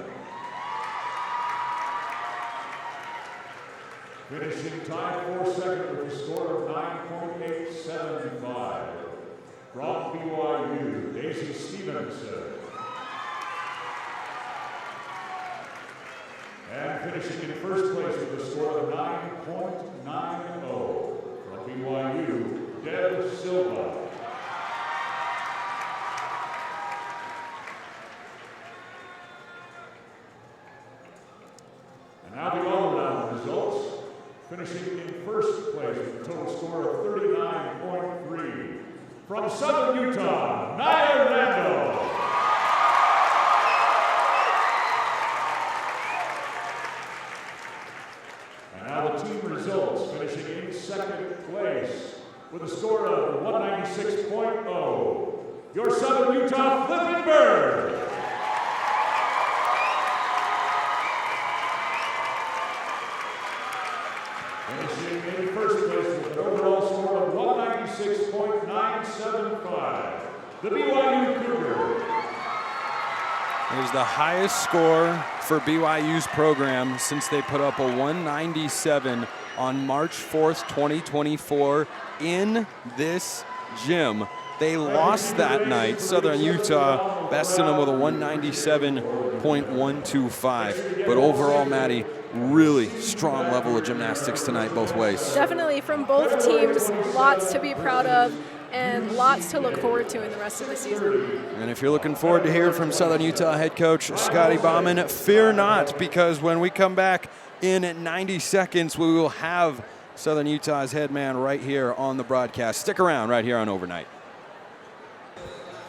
Speaker 1: Finishing tied for second with a score of 9.875 from BYU, Daisy Stevenson. And finishing in first place with a score of 9.90 from BYU, Deb Silva. And now the all-around results. Finishing in first place with a total score of 39.3 from Southern Utah, Nia Randall. And now the team results, finishing in second place with a score of 196.0. Your Southern Utah Flippenberg. Finishing in taking first place with an overall score of 196.975. The BYU Cougars.
Speaker 2: It was the highest score for BYU's program since they put up a 197 on March 4th, 2024 in this gym. They lost that night. Southern Utah bested them with a 197.125. But overall, Maddie, really strong level of gymnastics tonight both ways.
Speaker 3: Definitely from both teams, lots to be proud of and lots to look forward to in the rest of the season.
Speaker 2: And if you're looking forward to hear from Southern Utah head coach Scotty Bauman, fear not, because when we come back in 90 seconds, we will have Southern Utah's head man right here on the broadcast. Stick around right here on Overnight.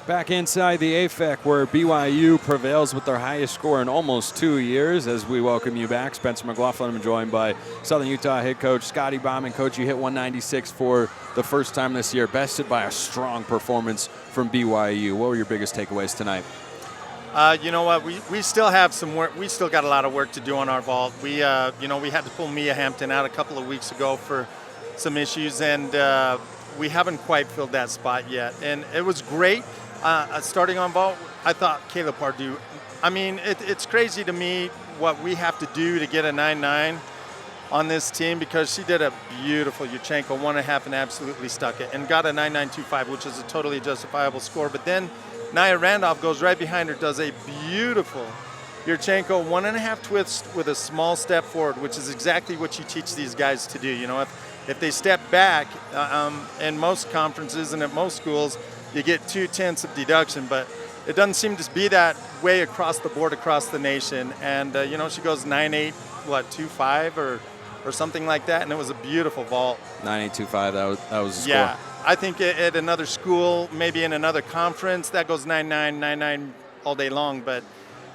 Speaker 2: Back inside the AFEC, where BYU prevails with their highest score in almost 2 years, as we welcome you back. Spencer McLaughlin, I'm joined by Southern Utah head coach Scotty Bauman. Coach, you hit 196 for the first time this year, bested by a strong performance from BYU. What were your biggest takeaways tonight?
Speaker 4: You know what? We still have some work. We still got a lot of work to do on our vault. We had to pull Mia Hampton out a couple of weeks ago for some issues, and we haven't quite filled that spot yet. And it was great. Starting on vault, I thought Kayla Pardue. I mean, it's crazy to me what we have to do to get a 9.9 on this team, because she did a beautiful Yurchenko 1.5 and absolutely stuck it and got a 9.925, which is a totally justifiable score. But then Nia Randolph goes right behind her, does a beautiful Yurchenko 1.5 twist with a small step forward, which is exactly what you teach these guys to do. You know, if they step back in most conferences and at most schools, you get 2/10 of deduction, but it doesn't seem to be that way across the board, across the nation. And, she goes 9.8, 25 or something like that, and it was a beautiful vault.
Speaker 2: 9.825, that was the score.
Speaker 4: Yeah, I think at another school, maybe in another conference, that goes 9.9, 9.9 all day long. But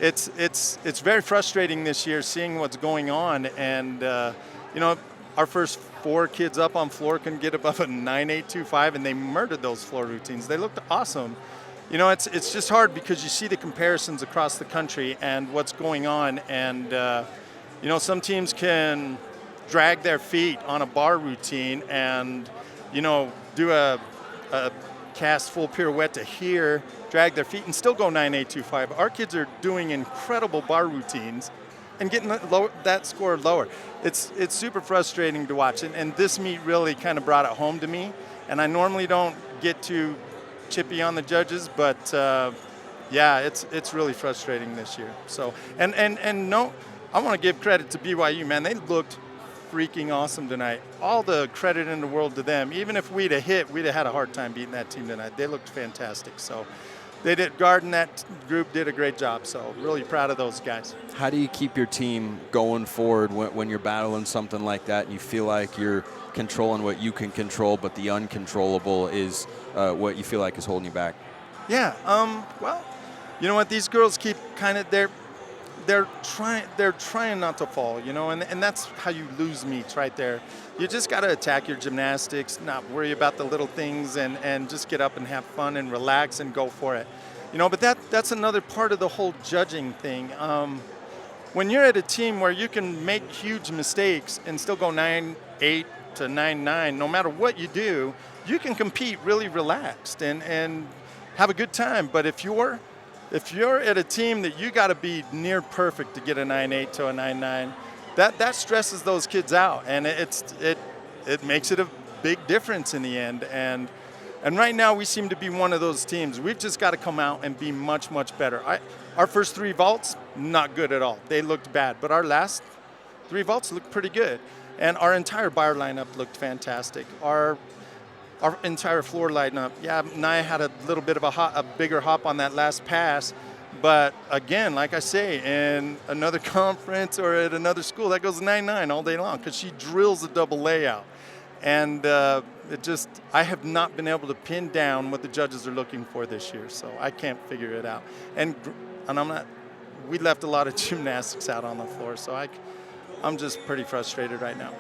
Speaker 4: it's very frustrating this year seeing what's going on. And, our first 4 kids up on floor couldn't get above a 9.825, and they murdered those floor routines. They looked awesome. You know, it's just hard because you see the comparisons across the country and what's going on. And, some teams can drag their feet on a bar routine and, do a cast full pirouette to here, drag their feet, and still go 9.825. Our kids are doing incredible bar routines and getting that score lower. It's super frustrating to watch, and this meet really kind of brought it home to me. And I normally don't get too chippy on the judges, but it's really frustrating this year. So and no, I want to give credit to BYU, man. They looked freaking awesome tonight. All the credit in the world to them. Even if we'd have had a hard time beating that team tonight. They looked fantastic. So Garden, that group did a great job, so really proud of those guys.
Speaker 2: How do you keep your team going forward when you're battling something like that and you feel like you're controlling what you can control, but the uncontrollable is what you feel like is holding you back?
Speaker 4: Yeah, well, you know what? These girls keep kind of they're trying not to fall, and that's how you lose meets right there. You just got to attack your gymnastics, not worry about the little things, and just get up and have fun and relax and go for it. But that's another part of the whole judging thing. When you're at a team where you can make huge mistakes and still go 9.8 to 9.9, no matter what you do, you can compete really relaxed and have a good time. But if you're at a team that you got to be near perfect to get a 9.8 to a 9.9, that stresses those kids out, and it makes it a big difference in the end. And right now we seem to be one of those teams. We've just got to come out and be much, much better. Our first 3 vaults, not good at all. They looked bad, but our last 3 vaults looked pretty good. And our entire bar lineup looked fantastic. Our entire floor lineup, Nia had a little bit of a bigger hop on that last pass. But again, like I say, in another conference or at another school, that goes 9.9 all day long because she drills a double layout. And I have not been able to pin down what the judges are looking for this year, so I can't figure it out. And we left a lot of gymnastics out on the floor, so I'm just pretty frustrated right now.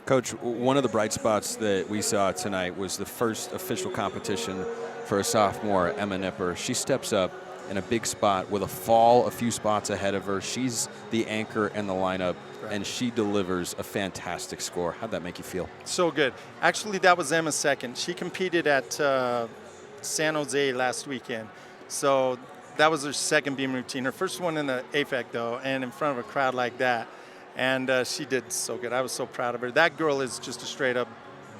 Speaker 2: Coach, one of the bright spots that we saw tonight was the first official competition for a sophomore, Emma Nipper. She steps up in a big spot with a fall a few spots ahead of her. She's the anchor in the lineup, and she delivers a fantastic score. How'd that make you feel?
Speaker 4: So good. Actually, that was Emma's second. She competed at San Jose last weekend. So that was her second beam routine. Her first one in the AFEC, though, and in front of a crowd like that. And she did so good. I was so proud of her. That girl is just a straight-up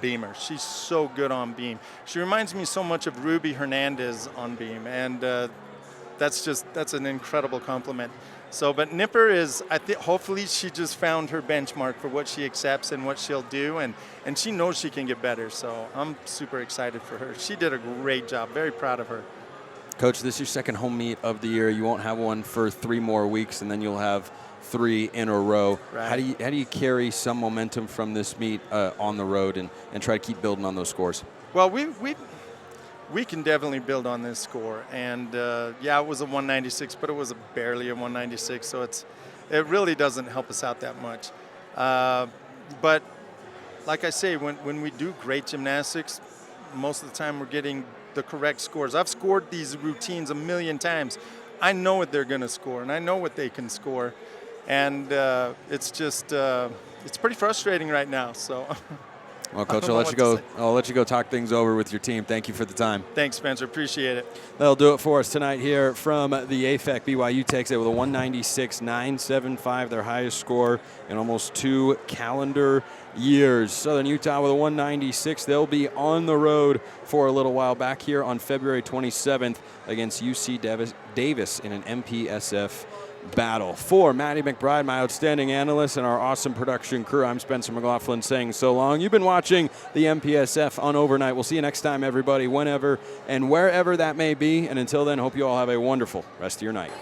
Speaker 4: beamer. She's so good on beam. She reminds me so much of Ruby Hernandez on beam, and that's an incredible compliment. So, but Nipper is, hopefully she just found her benchmark for what she accepts and what she'll do, and she knows she can get better. So I'm super excited for her. She did a great job. Very proud of her.
Speaker 2: Coach, this is your second home meet of the year. You won't have one for 3 more weeks, and then you'll have 3 in a row.
Speaker 4: Right.
Speaker 2: How do you carry some momentum from this meet on the road and try to keep building on those scores?
Speaker 4: Well, we can definitely build on this score, and yeah, it was a 196, but it was barely a 196, so it really doesn't help us out that much. But like I say, when we do great gymnastics, most of the time we're getting the correct scores. I've scored these routines a million times. I know what they're going to score, and I know what they can score. And it's just, it's pretty frustrating right now. So,
Speaker 2: well, Coach, I'll let you go talk things over with your team. Thank you for the time.
Speaker 4: Thanks, Spencer. Appreciate it.
Speaker 2: That'll do it for us tonight here from the AFEC. BYU takes it with a 196.975, their highest score in almost 2 calendar years. Southern Utah with a 196. They'll be on the road for a little while, back here on February 27th against UC Davis in an MPSF battle. For Maddie McBride, my outstanding analyst, and our awesome production crew, I'm Spencer McLaughlin saying so long. You've been watching the MPSF on Overnight. We'll see you next time, everybody, whenever and wherever that may be. And until then, hope you all have a wonderful rest of your night.